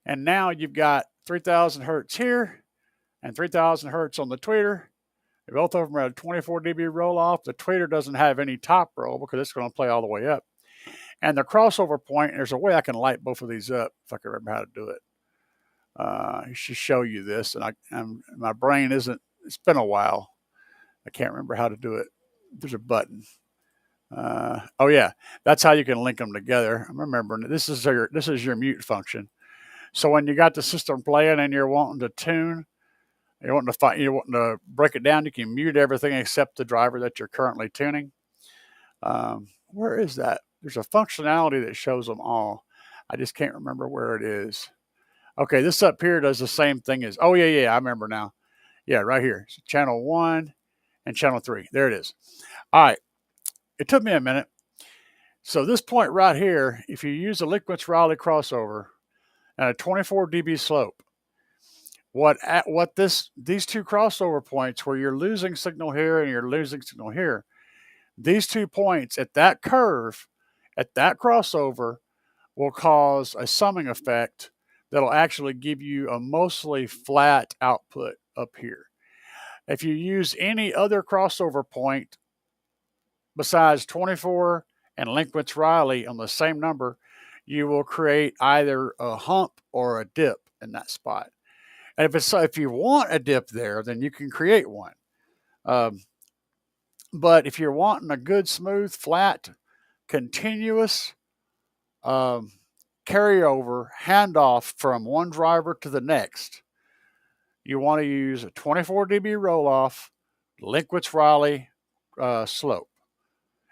And now you've got 3,000 hertz here and 3,000 hertz on the tweeter. Both of them are at a 24 dB roll off. The tweeter doesn't have any top roll because it's going to play all the way up. And the crossover point, there's a way I can light both of these up if I can remember how to do it. I should show you this. And my brain isn't, it's been a while. I can't remember how to do it. There's a button. Oh yeah, that's how you can link them together. I'm remembering this is your mute function. So when you got the system playing and you're wanting to tune, you're wanting to break it down, you can mute everything except the driver that you're currently tuning. Where is that? There's a functionality that shows them all. I just can't remember where it is. Okay, this up here does the same thing as, oh yeah, I remember now. Yeah, right here. So channel 1 and channel 3. There it is. All right. It took me a minute. So this point right here, if you use a Liquence Raleigh crossover and a 24 dB slope, these two crossover points where you're losing signal here and you're losing signal here, these 2 points at that curve, at that crossover, will cause a summing effect that'll actually give you a mostly flat output up here. If you use any other crossover point besides 24 and Linkwitz-Riley on the same number, you will create either a hump or a dip in that spot. And if you want a dip there, then you can create one. But if you're wanting a good, smooth, flat, continuous carryover handoff from one driver to the next, you want to use a 24 dB roll-off, Linkwitz-Riley slope,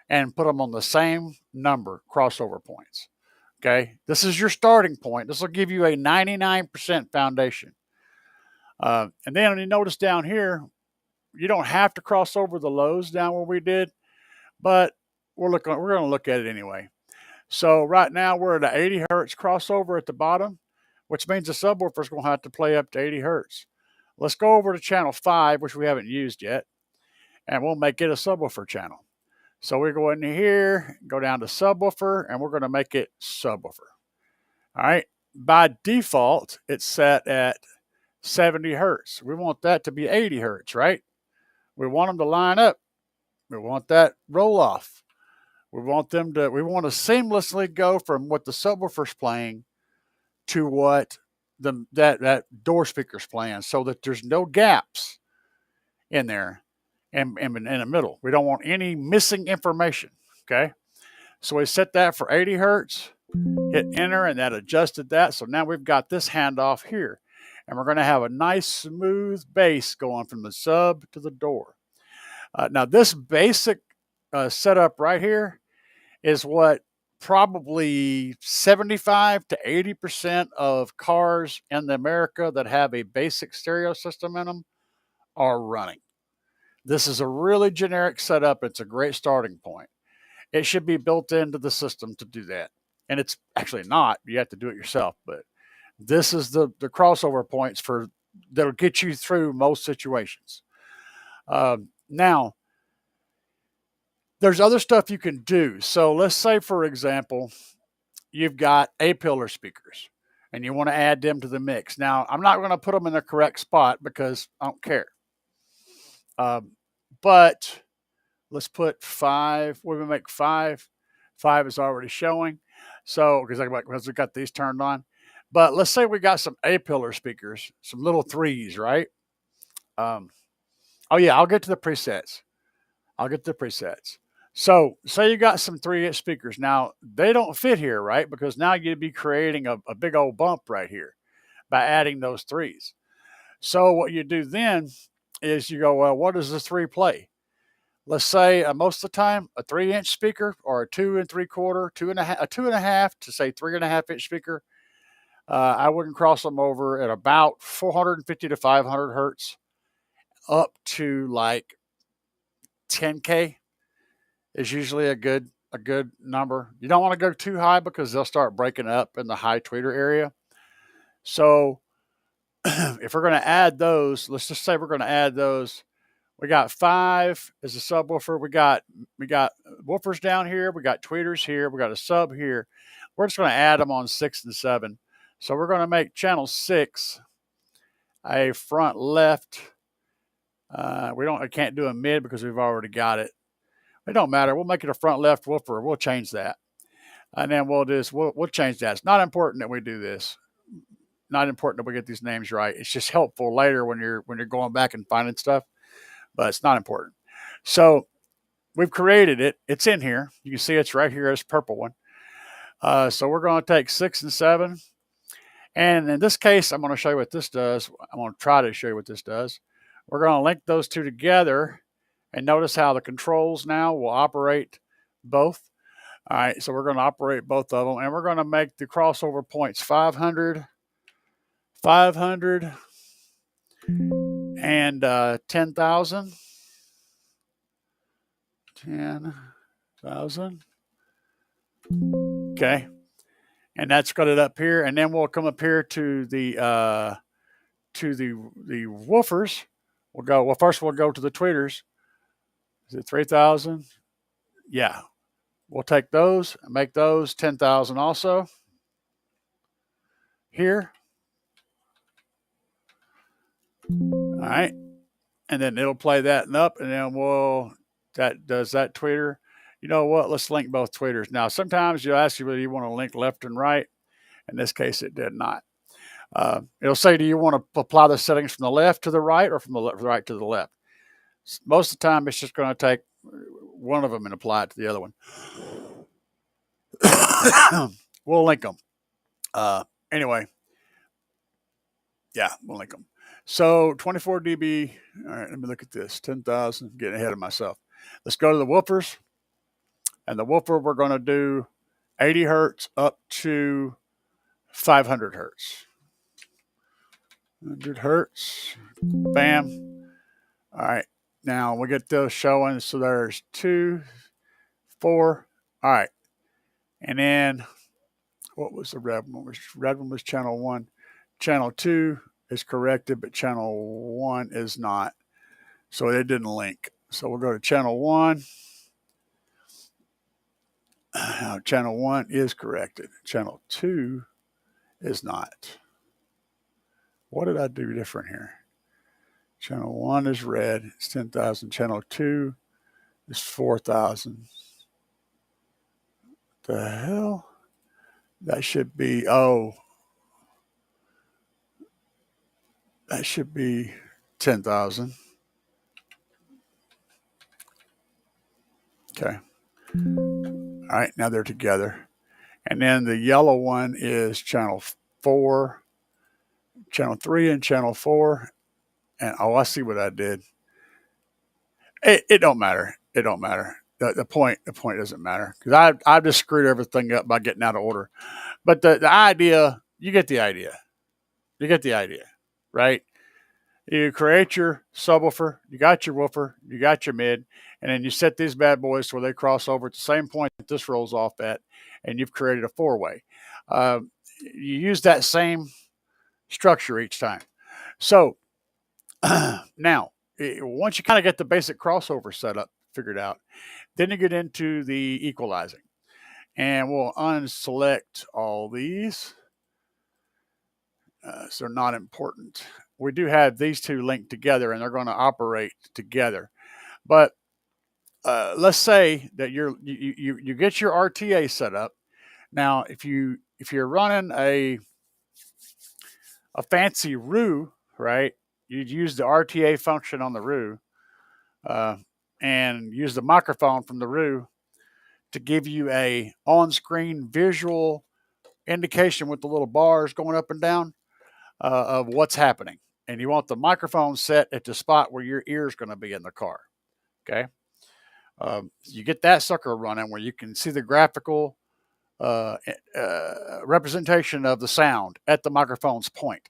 and put them on the same number crossover points. Okay, this is your starting point. This will give you a 99% foundation. And then you notice down here, you don't have to cross over the lows down where we did, but we're going to look at it anyway. So right now we're at an 80 hertz crossover at the bottom, which means the subwoofer is going to have to play up to 80 hertz. Let's go over to channel 5, which we haven't used yet, and we'll make it a subwoofer channel. So we go into here, go down to subwoofer, and we're going to make it subwoofer. All right. By default, it's set at 70 hertz. We want that to be 80 hertz, right? We want them to line up. We want that roll off. We want to seamlessly go from what the subwoofer's playing to what that door speaker's playing, so that there's no gaps in there and in the middle. We don't want any missing information. Okay. So we set that for 80 hertz, hit enter, and that adjusted that. So now we've got this handoff here, and we're going to have a nice smooth bass going from the sub to the door. Now this basic setup right here is what probably 75 to 80% of cars in America that have a basic stereo system in them are running. This is a really generic setup. It's a great starting point. It should be built into the system to do that. And it's actually not. You have to do it yourself. But this is the crossover points that'll get you through most situations. Now, there's other stuff you can do. So let's say, for example, you've got A-pillar speakers and you want to add them to the mix. Now, I'm not going to put them in the correct spot because I don't care. But let's put 5. We're going to make 5. 5 is already showing. So, because we got these turned on. But let's say we got some A-pillar speakers, some little 3s, right? Oh, yeah, I'll get to the presets. So, say you got some 3-inch speakers. Now, they don't fit here, right? Because now you'd be creating a big old bump right here by adding those 3s. So, what you do then is you go, well, what does the 3 play? Let's say most of the time, a 3-inch speaker or a 2 3/4, 2.5 to say 3.5-inch speaker. I wouldn't cross them over at about 450 to 500 hertz up to like 10K is usually a good number. You don't want to go too high because they'll start breaking up in the high tweeter area. So if we're going to add those, let's just say we're going to add those. We got 5 as a subwoofer. We got woofers down here. We got tweeters here. We got a sub here. We're just going to add them on 6 and 7. So we're going to make channel 6 a front left. I can't do a mid because we've already got it. It don't matter. We'll make it a front left woofer. We'll change that. And then we'll change that. It's not important that we do this. Not important that we get these names right. It's just helpful later when you're going back and finding stuff, but it's not important. So we've created it. It's in here. You can see it's right here, this purple one. So we're going to take 6 and 7. And in this case, I'm going to show you what this does. I'm going to try to show you what this does. We're going to link those two together, and notice how the controls now will operate both. All right, so we're going to operate both of them, and we're going to make the crossover points 500, 500, and 10,000. 10,000. Okay. And that's got it up here. And then we'll come up here to the to the woofers, first we'll go to the tweeters. Is it 3,000? Yeah. We'll take those and make those 10,000 also. Here. All right. And then it'll play that and up, and then does that tweeter. You know what? Let's link both tweeters. Now, sometimes you'll ask you whether you want to link left and right. In this case, it did not. It'll say, do you want to apply the settings from the left to the right or from the right to the left? Most of the time, it's just going to take one of them and apply it to the other one. We'll link them. Anyway, yeah, we'll link them. So 24 dB. All right, let me look at this. 10,000. Getting ahead of myself. Let's go to the woofers. And the woofer, we're going to do 80 hertz up to 500 hertz. 100 hertz. Bam. All right. Now we get those showing. So there's 2, 4. All right. And then what was the red one? Red one was channel 1. Channel 2 is corrected, but channel 1 is not. So it didn't link. So we'll go to channel 1. Channel 1 is corrected. Channel 2 is not. What did I do different here? Channel 1 is red. It's 10,000. Channel 2 is 4,000. The hell? That should be, that should be 10,000. Okay. All right, now they're together. And then the yellow one is channel 4, channel 3 and channel 4. And I see what I did. It don't matter. It don't matter. The point doesn't matter, because I just screwed everything up by getting out of order. But the idea, you get the idea. You get the idea, right? You create your subwoofer, you got your woofer, you got your mid, and then you set these bad boys where they cross over at the same point that this rolls off at, and you've created a 4-way. You use that same structure each time. So now, once you kind of get the basic crossover setup figured out, then you get into the equalizing. And we'll unselect all these. So they're not important. We do have these two linked together, and they're going to operate together. But let's say that you get your RTA set up. Now, if you're running a fancy RU, right? You'd use the RTA function on the RU and use the microphone from the RU to give you a on-screen visual indication with the little bars going up and down of what's happening. And you want the microphone set at the spot where your ear is going to be in the car. Okay. You get that sucker running where you can see the graphical representation of the sound at the microphone's point.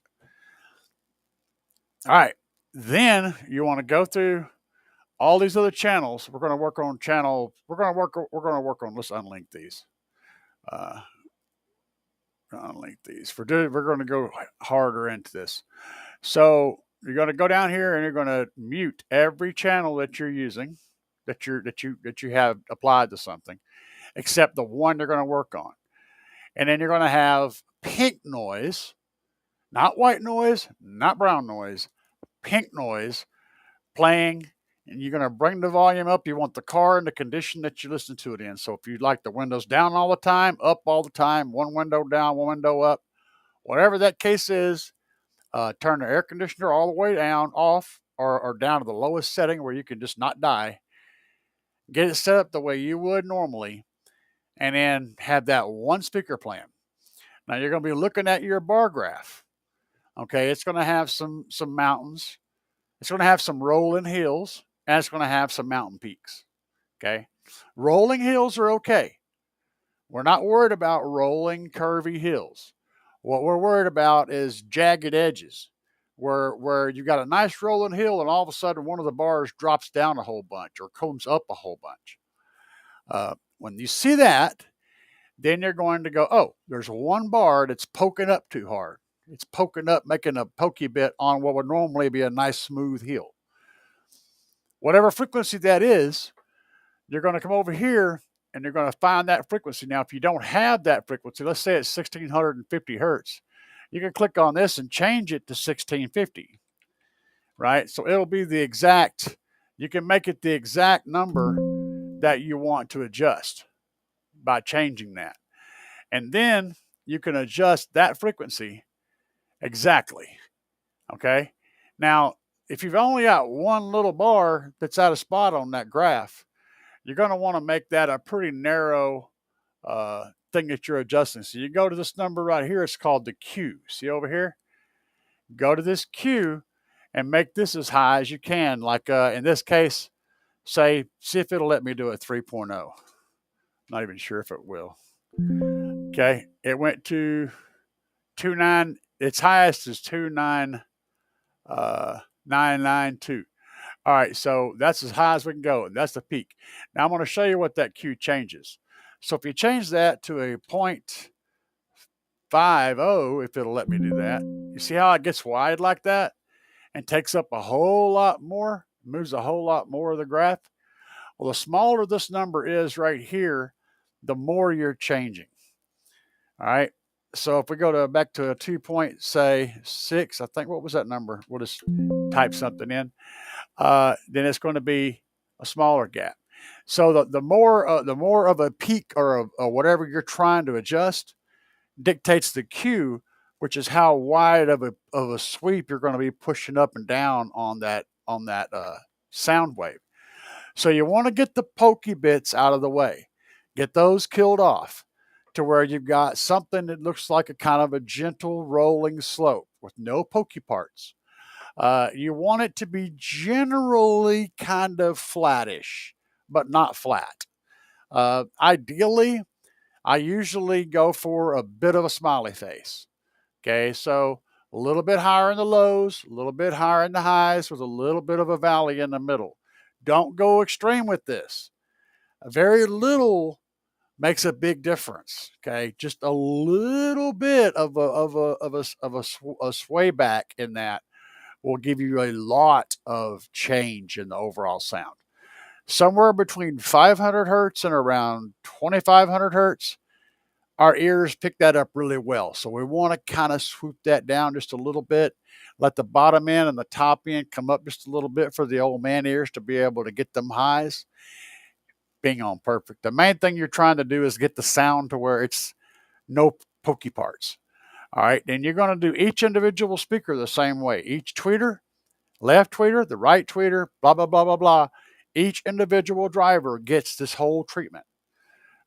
All right. Then you want to go through all these other channels. We're going to work on channel. We're going to work on. Let's unlink these. Unlink these. We're going to go harder into this. So you're going to go down here and you're going to mute every channel that you're using, that you have applied to something, except the one you're going to work on. And then you're going to have pink noise, not white noise, not brown noise, pink noise playing. And you're going to bring the volume up. You want the car in the condition that you listen to it in. So if you'd like the windows down all the time, up all the time, one window down, one window up, whatever that case is, turn the air conditioner all the way down, off, or down to the lowest setting where you can just not die. Get it set up the way you would normally, and then have that one speaker playing. Now you're going to be looking at your bar graph. Okay, it's going to have some mountains. It's going to have some rolling hills, and it's going to have some mountain peaks. Okay, rolling hills are okay. We're not worried about rolling curvy hills. What we're worried about is jagged edges, where you got a nice rolling hill and all of a sudden one of the bars drops down a whole bunch or comes up a whole bunch. When you see that, then you're going to go, oh, there's one bar that's poking up too hard. It's poking up, making a pokey bit on what would normally be a nice smooth heel. Whatever frequency that is, you're going to come over here and you're going to find that frequency. Now, if you don't have that frequency, let's say it's 1650 hertz, you can click on this and change it to 1650, right? So it'll be the exact, you can make it the exact number that you want to adjust by changing that. And then you can adjust that frequency exactly, okay? Now, if you've only got one little bar that's out of spot on that graph, you're going to want to make that a pretty narrow thing that you're adjusting. So you go to this number right here. It's called the Q. See over here? Go to this Q and make this as high as you can. Like in this case, see if it'll let me do a 3.0. Not even sure if it will. Okay, it went to 2.9. Its highest is 2.992. All right, so that's as high as we can go. That's the peak. Now I'm going to show you what that Q changes. So if you change that to a 0.50, if it'll let me do that, you see how it gets wide like that and takes up a whole lot more, moves a whole lot more of the graph? Well, the smaller this number is right here, the more you're changing. All right. So if we go back to a 2.6, I think, what was that number? We'll just type something in. Then it's going to be a smaller gap. So the more of a peak or whatever you're trying to adjust dictates the Q, which is how wide of a sweep you're going to be pushing up and down on that sound wave. So you want to get the pokey bits out of the way, get those killed off to where you've got something that looks like a kind of a gentle rolling slope with no pokey parts. You want it to be generally kind of flattish, but not flat. Ideally, I usually go for a bit of a smiley face. Okay, so a little bit higher in the lows, a little bit higher in the highs with a little bit of a valley in the middle. Don't go extreme with this. Very little makes a big difference. Okay, just a little bit of a sway back in that will give you a lot of change in the overall sound. Somewhere between 500 hertz and around 2500 hertz, our ears pick that up really well. So we want to kind of swoop that down just a little bit, let the bottom end and the top end come up just a little bit for the old man ears to be able to get them highs. Bing on perfect. The main thing you're trying to do is get the sound to where it's no pokey parts. All right, then you're going to do each individual speaker the same way. Each tweeter, left tweeter, the right tweeter, blah, blah, blah, blah, blah. Each individual driver gets this whole treatment.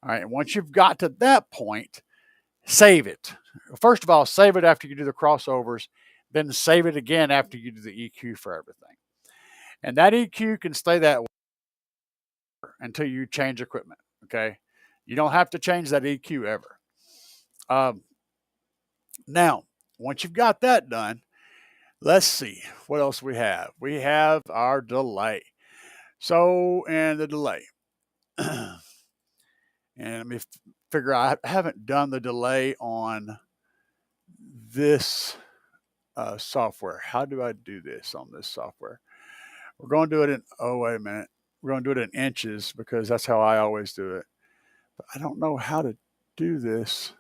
All right, and once you've got to that point, save it. First of all, save it after you do the crossovers, then save it again after you do the EQ for everything. And that EQ can stay that way until you change equipment, okay? You don't have to change that EQ ever. Now, once you've got that done, let's see what else we have. We have our delay. So, and the delay. And let me figure out, I haven't done the delay on this software. How do I do this on this software? We're going to do it in, oh, wait a minute. We're going to do it in inches because that's how I always do it. But I don't know how to do this.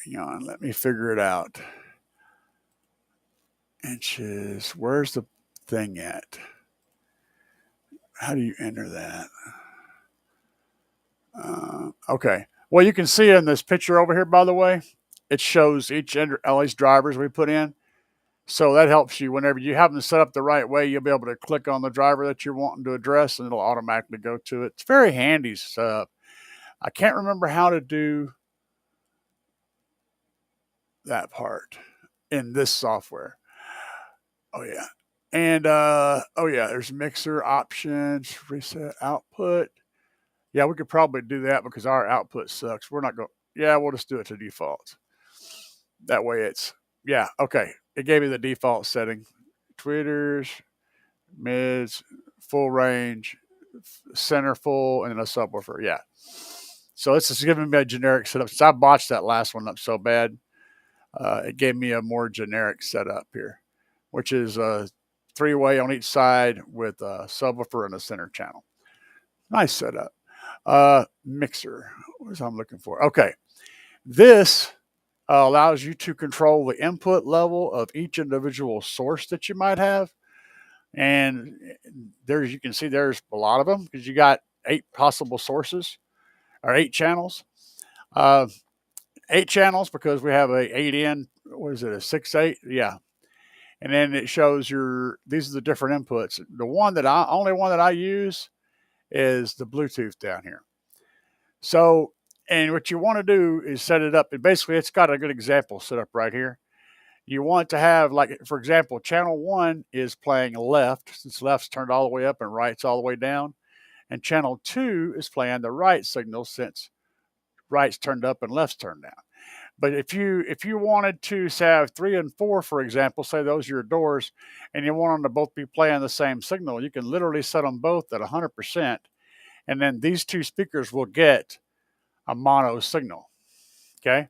Hang on, let me figure it out. Inches, where's the thing at? How do you enter that? Okay. Well, you can see in this picture over here, by the way, it shows all these drivers we put in. So that helps you whenever you have them set up the right way, you'll be able to click on the driver that you're wanting to address and it'll automatically go to it. It's very handy stuff. I can't remember how to do that part in this software. Oh, yeah. And, oh, yeah, there's mixer options, reset output. Yeah, we could probably do that because our output sucks. We're not going, yeah, we'll just do it to default. That way it's, yeah, okay. It gave me the default setting. Tweeters, mids, full range, center full, and then a subwoofer. Yeah. So this is giving me a generic setup. Since I botched that last one up so bad, it gave me a more generic setup here, which is a 3-way on each side with a subwoofer in the center channel. Nice setup. Mixer. What is I'm looking for? Okay. This allows you to control the input level of each individual source that you might have. And there's, you can see there's a lot of them because you got 8 possible sources or 8 channels. 8 channels because we have a 8 in, what is it, a 6/8? Yeah. And then it shows these are the different inputs. The only one that I use is the Bluetooth down here. So, and what you want to do is set it up. And basically, it's got a good example set up right here. You want to have, like, for example, channel 1 is playing left, since left's turned all the way up and right's all the way down. And channel 2 is playing the right signal, since right's turned up and left's turned down. But if you wanted to have 3 and 4, for example, say those are your doors, and you want them to both be playing the same signal, you can literally set them both at 100%, and then these 2 speakers will get a mono signal. Okay,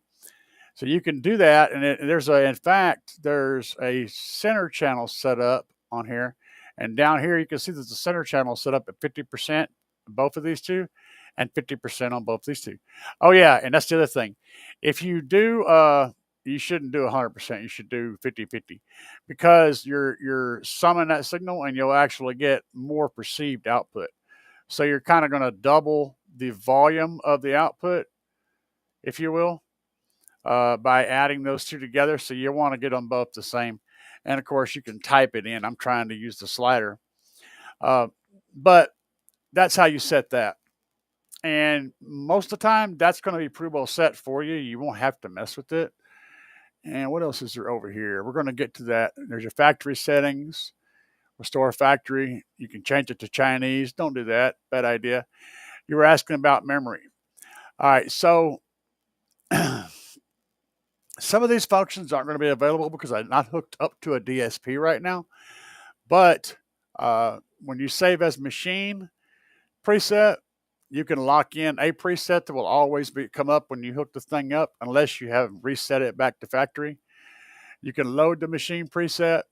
so you can do that, and in fact, there's a center channel set up on here, and down here you can see there's a center channel set up at 50%, both of these 2, and 50% on both these 2. Oh yeah, and that's the other thing. If you do, you shouldn't do 100%. You should do 50-50, because you're summing that signal, and you'll actually get more perceived output. So you're kind of going to double the volume of the output, if you will, by adding those 2 together. So you want to get them both the same. And of course, you can type it in. I'm trying to use the slider. But that's how you set that. And most of the time, that's going to be pretty well set for you. You won't have to mess with it. And what else is there over here? We're going to get to that. There's your factory settings. Restore factory. You can change it to Chinese. Don't do that. Bad idea. You were asking about memory. All right. So some of these functions aren't going to be available because I'm not hooked up to a DSP right now. But when you save as machine preset, you can lock in a preset that will always come up when you hook the thing up, unless you have reset it back to factory. You can load the machine preset.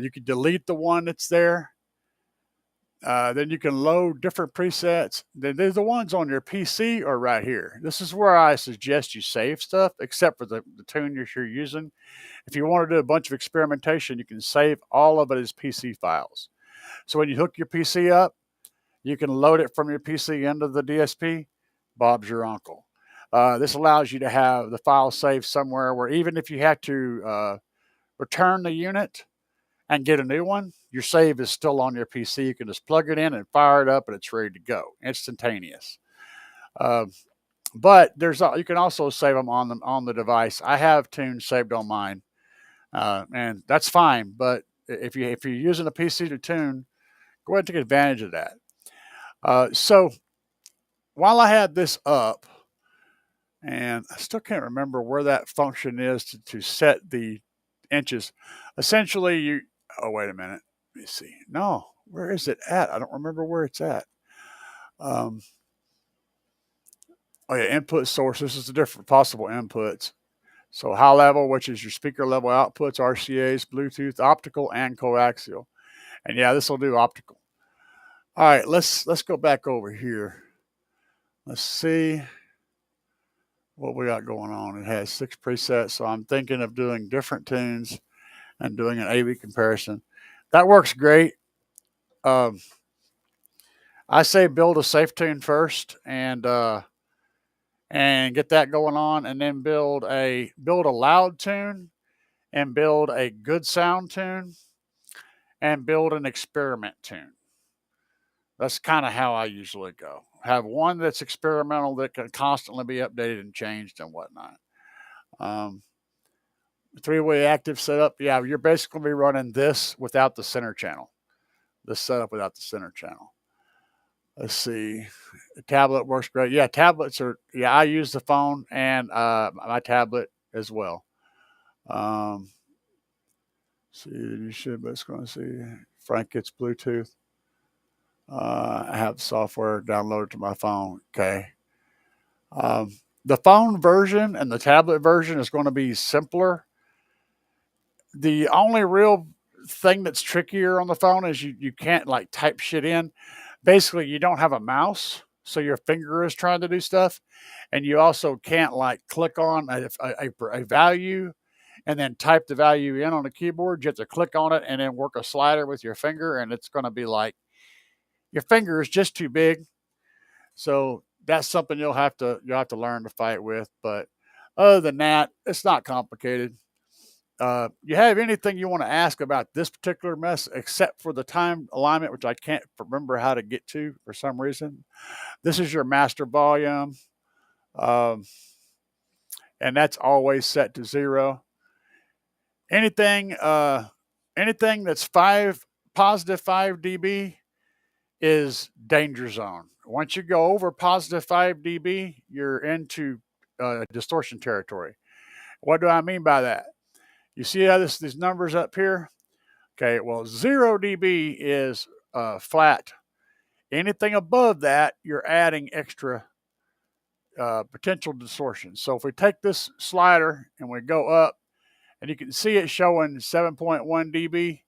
You can delete the one that's there. Then you can load different presets. Then the ones on your PC are right here. This is where I suggest you save stuff, except for the tune you're using. If you want to do a bunch of experimentation, you can save all of it as PC files. So when you hook your PC up, you can load it from your PC into the DSP. Bob's your uncle. This allows you to have the file saved somewhere where even if you have to return the unit and get a new one, your save is still on your PC. You can just plug it in and fire it up, and it's ready to go, instantaneous. But you can also save them on the device. I have tunes saved on mine, and that's fine. But if you're using a PC to tune, go ahead and take advantage of that. So while I had this up, and I still can't remember where that function is to set the inches. Essentially, oh, wait a minute. Let me see. No, where is it at? I don't remember where it's at. Oh yeah, input source. This is the different possible inputs. So high level, which is your speaker level outputs, RCAs, Bluetooth, optical, and coaxial. And yeah, this will do optical. All right, let's go back over here. Let's see what we got going on. It has 6 presets, so I'm thinking of doing different tunes and doing an A/B comparison. That works great. I say build a safe tune first and get that going on, and then build a loud tune, and build a good sound tune, and build an experiment tune. That's kind of how I usually go. Have one that's experimental that can constantly be updated and changed and whatnot. 3-way active setup. Yeah, you're basically be running this without the center channel. This setup without the center channel. Let's see. The tablet works great. Yeah, tablets are. Yeah, I use the phone and my tablet as well. See, you should. But it's going to see. Frank gets Bluetooth. I have the software downloaded to my phone. Okay. The phone version and the tablet version is going to be simpler. The only real thing that's trickier on the phone is you can't like type shit in. Basically, you don't have a mouse, so your finger is trying to do stuff, and you also can't like click on a value and then type the value in on the keyboard. You have to click on it and then work a slider with your finger, and it's going to be like your finger is just too big. So that's something you'll have to learn to fight with. But other than that, it's not complicated. You have anything you want to ask about this particular mess except for the time alignment, which I can't remember how to get to for some reason. This is your master volume, um, and that's always set to 0. Anything, anything that's positive 5 dB is danger zone. Once you go over positive 5 dB, you're into distortion territory. What do I mean by that? You see how these numbers up here? Okay, well, 0 dB is flat. Anything above that, you're adding extra potential distortion. So if we take this slider and we go up, and you can see it showing 7.1 dB.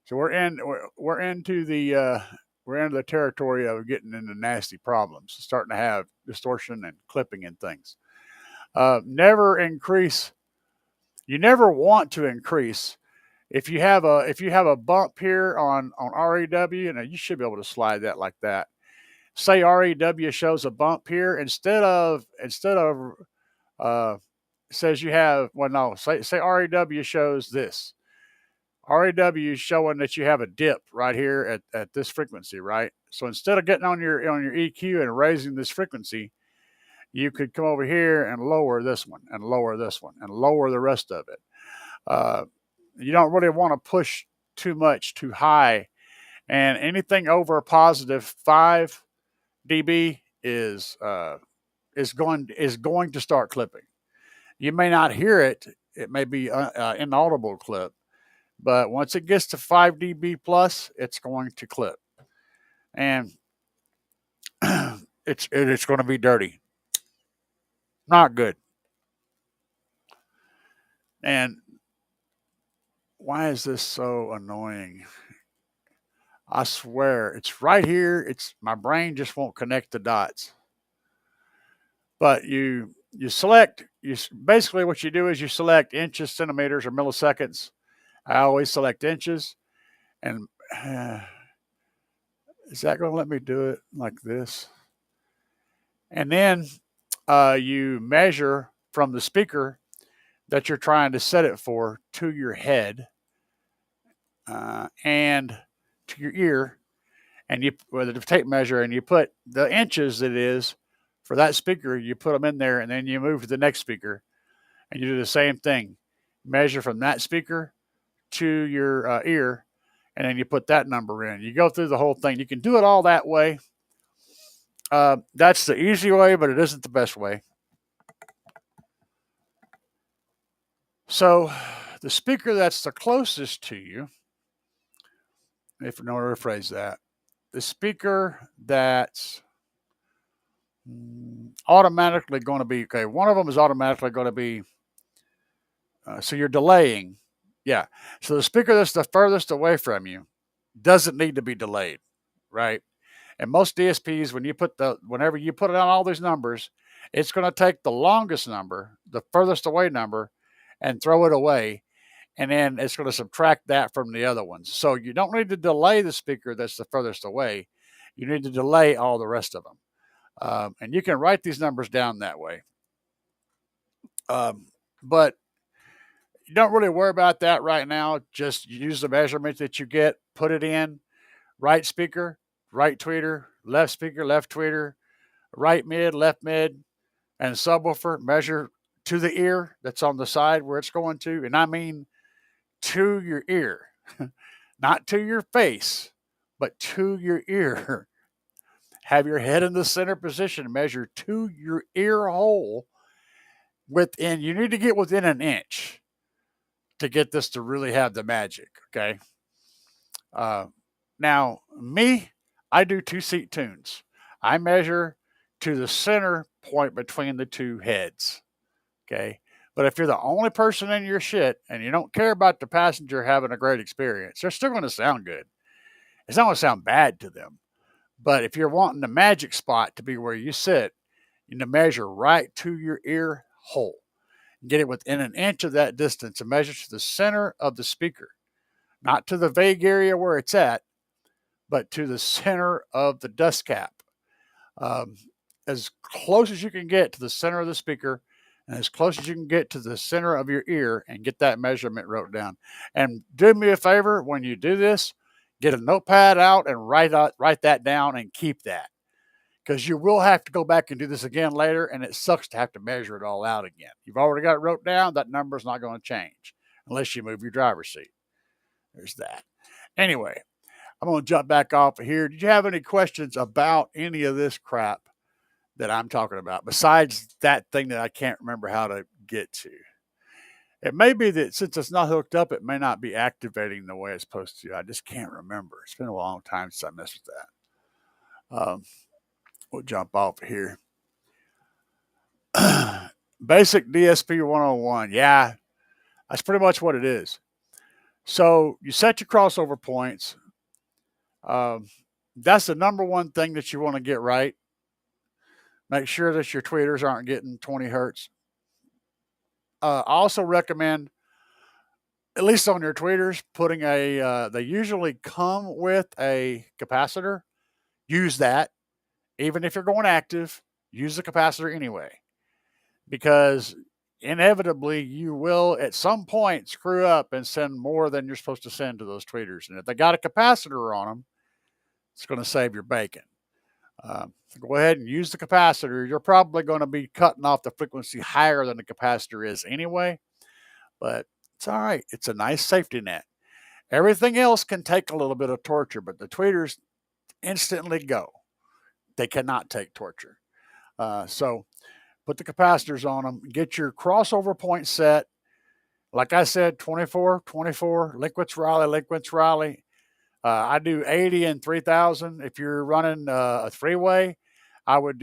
So we're into the territory of getting into nasty problems, starting to have distortion and clipping and things. Never increase. You never want to increase. If you have a bump here on REW, you should be able to slide that like that. Say REW shows a bump here instead of says you have say REW shows this. REW is showing that you have a dip right here at this frequency, right? So instead of getting on your EQ and raising this frequency, you could come over here and lower this one and lower this one and lower the rest of it. You don't really want to push too much too high, and anything over positive 5 dB is going to start clipping. You may not hear it; it may be inaudible clip, but once it gets to 5 dB plus, it's going to clip, and it's going to be dirty, not good. And why is this so annoying? I swear it's right here. It's my brain just won't connect the dots. But you select basically what you do is you select inches, centimeters, or milliseconds. I always select inches, and is that going to let me do it like this? And then you measure from the speaker that you're trying to set it for to your head and to your ear, and you with a tape measure, and you put the inches that it is for that speaker. You put them in there, and then you move to the next speaker, and you do the same thing. Measure from that speaker to your ear, and then you put that number in. You go through the whole thing. You can do it all that way. That's the easy way, but it isn't the best way. So the speaker that's the closest to you, if no, rephrase that, the speaker that's automatically going to be, okay, one of them is automatically going to be, so you're delaying. Yeah. So the speaker that's the furthest away from you doesn't need to be delayed, right? And most DSPs, whenever you put it on all these numbers, it's going to take the longest number, the furthest away number, and throw it away. And then it's going to subtract that from the other ones. So you don't need to delay the speaker that's the furthest away. You need to delay all the rest of them. And you can write these numbers down that way. But you don't really worry about that right now. Just use the measurement that you get, put it in, right speaker, right tweeter, left speaker, left tweeter, right mid, left mid, and subwoofer. Measure to the ear that's on the side where it's going to. And I mean to your ear, not to your face, but to your ear. Have your head in the center position. Measure to your ear hole. You need to get within an inch to get this to really have the magic. Okay. Now, me, I do 2-seat tunes. I measure to the center point between the two heads. Okay. But if you're the only person in your shit and you don't care about the passenger having a great experience, they're still going to sound good. It's not going to sound bad to them. But if you're wanting the magic spot to be where you sit, you need to measure right to your ear hole. Get it within an inch of that distance and measure to the center of the speaker. Not to the vague area where it's at, but to the center of the dust cap. As close as you can get to the center of the speaker and as close as you can get to the center of your ear and get that measurement wrote down. And do me a favor, when you do this, get a notepad out and write that down and keep that. Because you will have to go back and do this again later, and it sucks to have to measure it all out again. You've already got it wrote down. That number is not going to change unless you move your driver's seat. There's that. Anyway, I'm going to jump back off of here. Did you have any questions about any of this crap that I'm talking about, besides that thing that I can't remember how to get to? It may be that since it's not hooked up, it may not be activating the way it's supposed to. I just can't remember. It's been a long time since I messed with that. We'll jump off here. Basic DSP 101. Yeah, that's pretty much what it is. So you set your crossover points. That's the number one thing that you want to get right. Make sure that your tweeters aren't getting 20 hertz. I also recommend, at least on your tweeters, putting they usually come with a capacitor. Use that. Even if you're going active, use the capacitor anyway. Because inevitably you will at some point screw up and send more than you're supposed to send to those tweeters. And if they got a capacitor on them, it's going to save your bacon. Go ahead and use the capacitor. You're probably going to be cutting off the frequency higher than the capacitor is anyway. But it's all right. It's a nice safety net. Everything else can take a little bit of torture, but the tweeters instantly go. They cannot take torture. So put the capacitors on them. Get your crossover point set. Like I said, 24, 24, Linkwitz Riley. I do 80 and 3000. If you're running a three-way, I would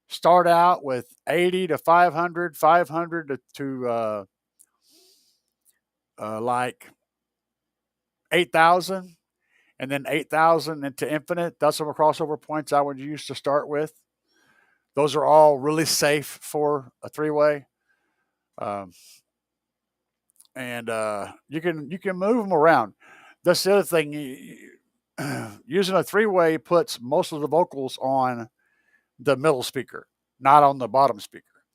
start out with 80 to 500, 500 to like 8,000. And then 8,000 into infinite. That's some crossover points I would use to start with. Those are all really safe for a three-way. And you can move them around. That's the other thing. Using a three-way puts most of the vocals on the middle speaker, not on the bottom speaker.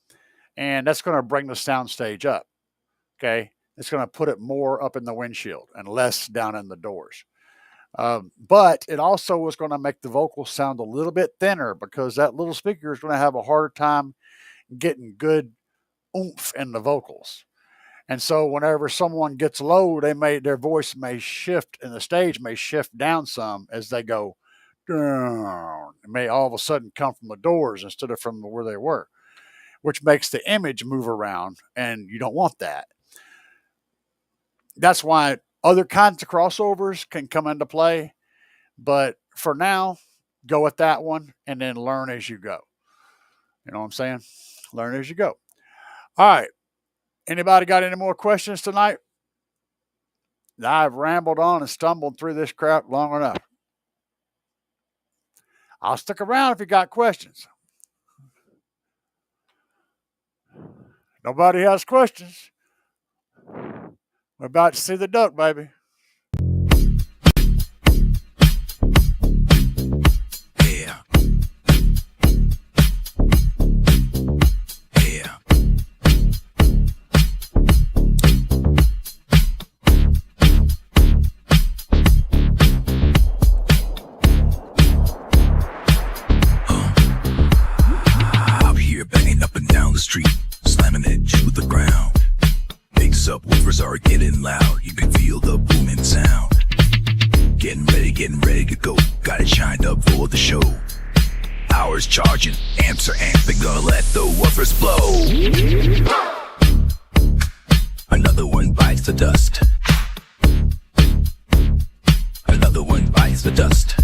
And that's going to bring the sound stage up. Okay? It's going to put it more up in the windshield and less down in the doors. But it also is going to make the vocals sound a little bit thinner because that little speaker is going to have a harder time getting good oomph in the vocals. And so whenever someone gets low, their voice may shift and the stage may shift down some as they go down. It may all of a sudden come from the doors instead of from where they were, which makes the image move around, and you don't want that. That's why other kinds of crossovers can come into play, but for now, go with that one and then learn as you go. You know what I'm saying? Learn as you go. All right. Anybody got any more questions tonight? I've rambled on and stumbled through this crap long enough. I'll stick around if you got questions. Nobody has questions. We're about to see the duck, baby. Yeah. Yeah. Out here banging up and down the street, slamming it to the ground. Big subwoofers are getting loud. You can feel the booming sound. Getting ready to go. Got it shined up for the show. Hours charging, amps are amping, gonna let the woofers blow. Another one bites the dust. Another one bites the dust.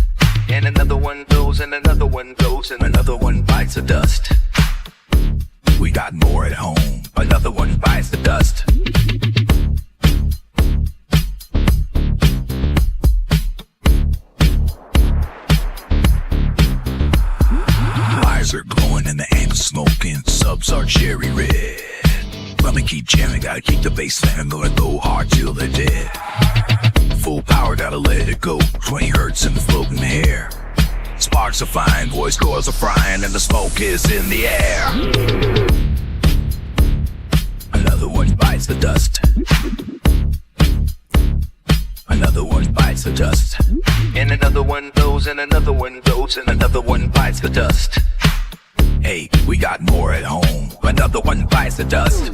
And another one goes, and another one goes, and another one bites the Another one bites the dust. Eyes are glowing and the aim's smoking. Subs are cherry red. Let me keep jamming, gotta keep the bass slamming. Gonna go hard till they're dead. Full power, gotta let it go. 20 hertz in the floating air. Sparks are flying, voice cords are frying, and the smoke is in the air. Another one bites the dust. Another one bites the dust. And another one goes, and another one goes, and another one bites the dust. Hey, we got more at home. Another one bites the dust.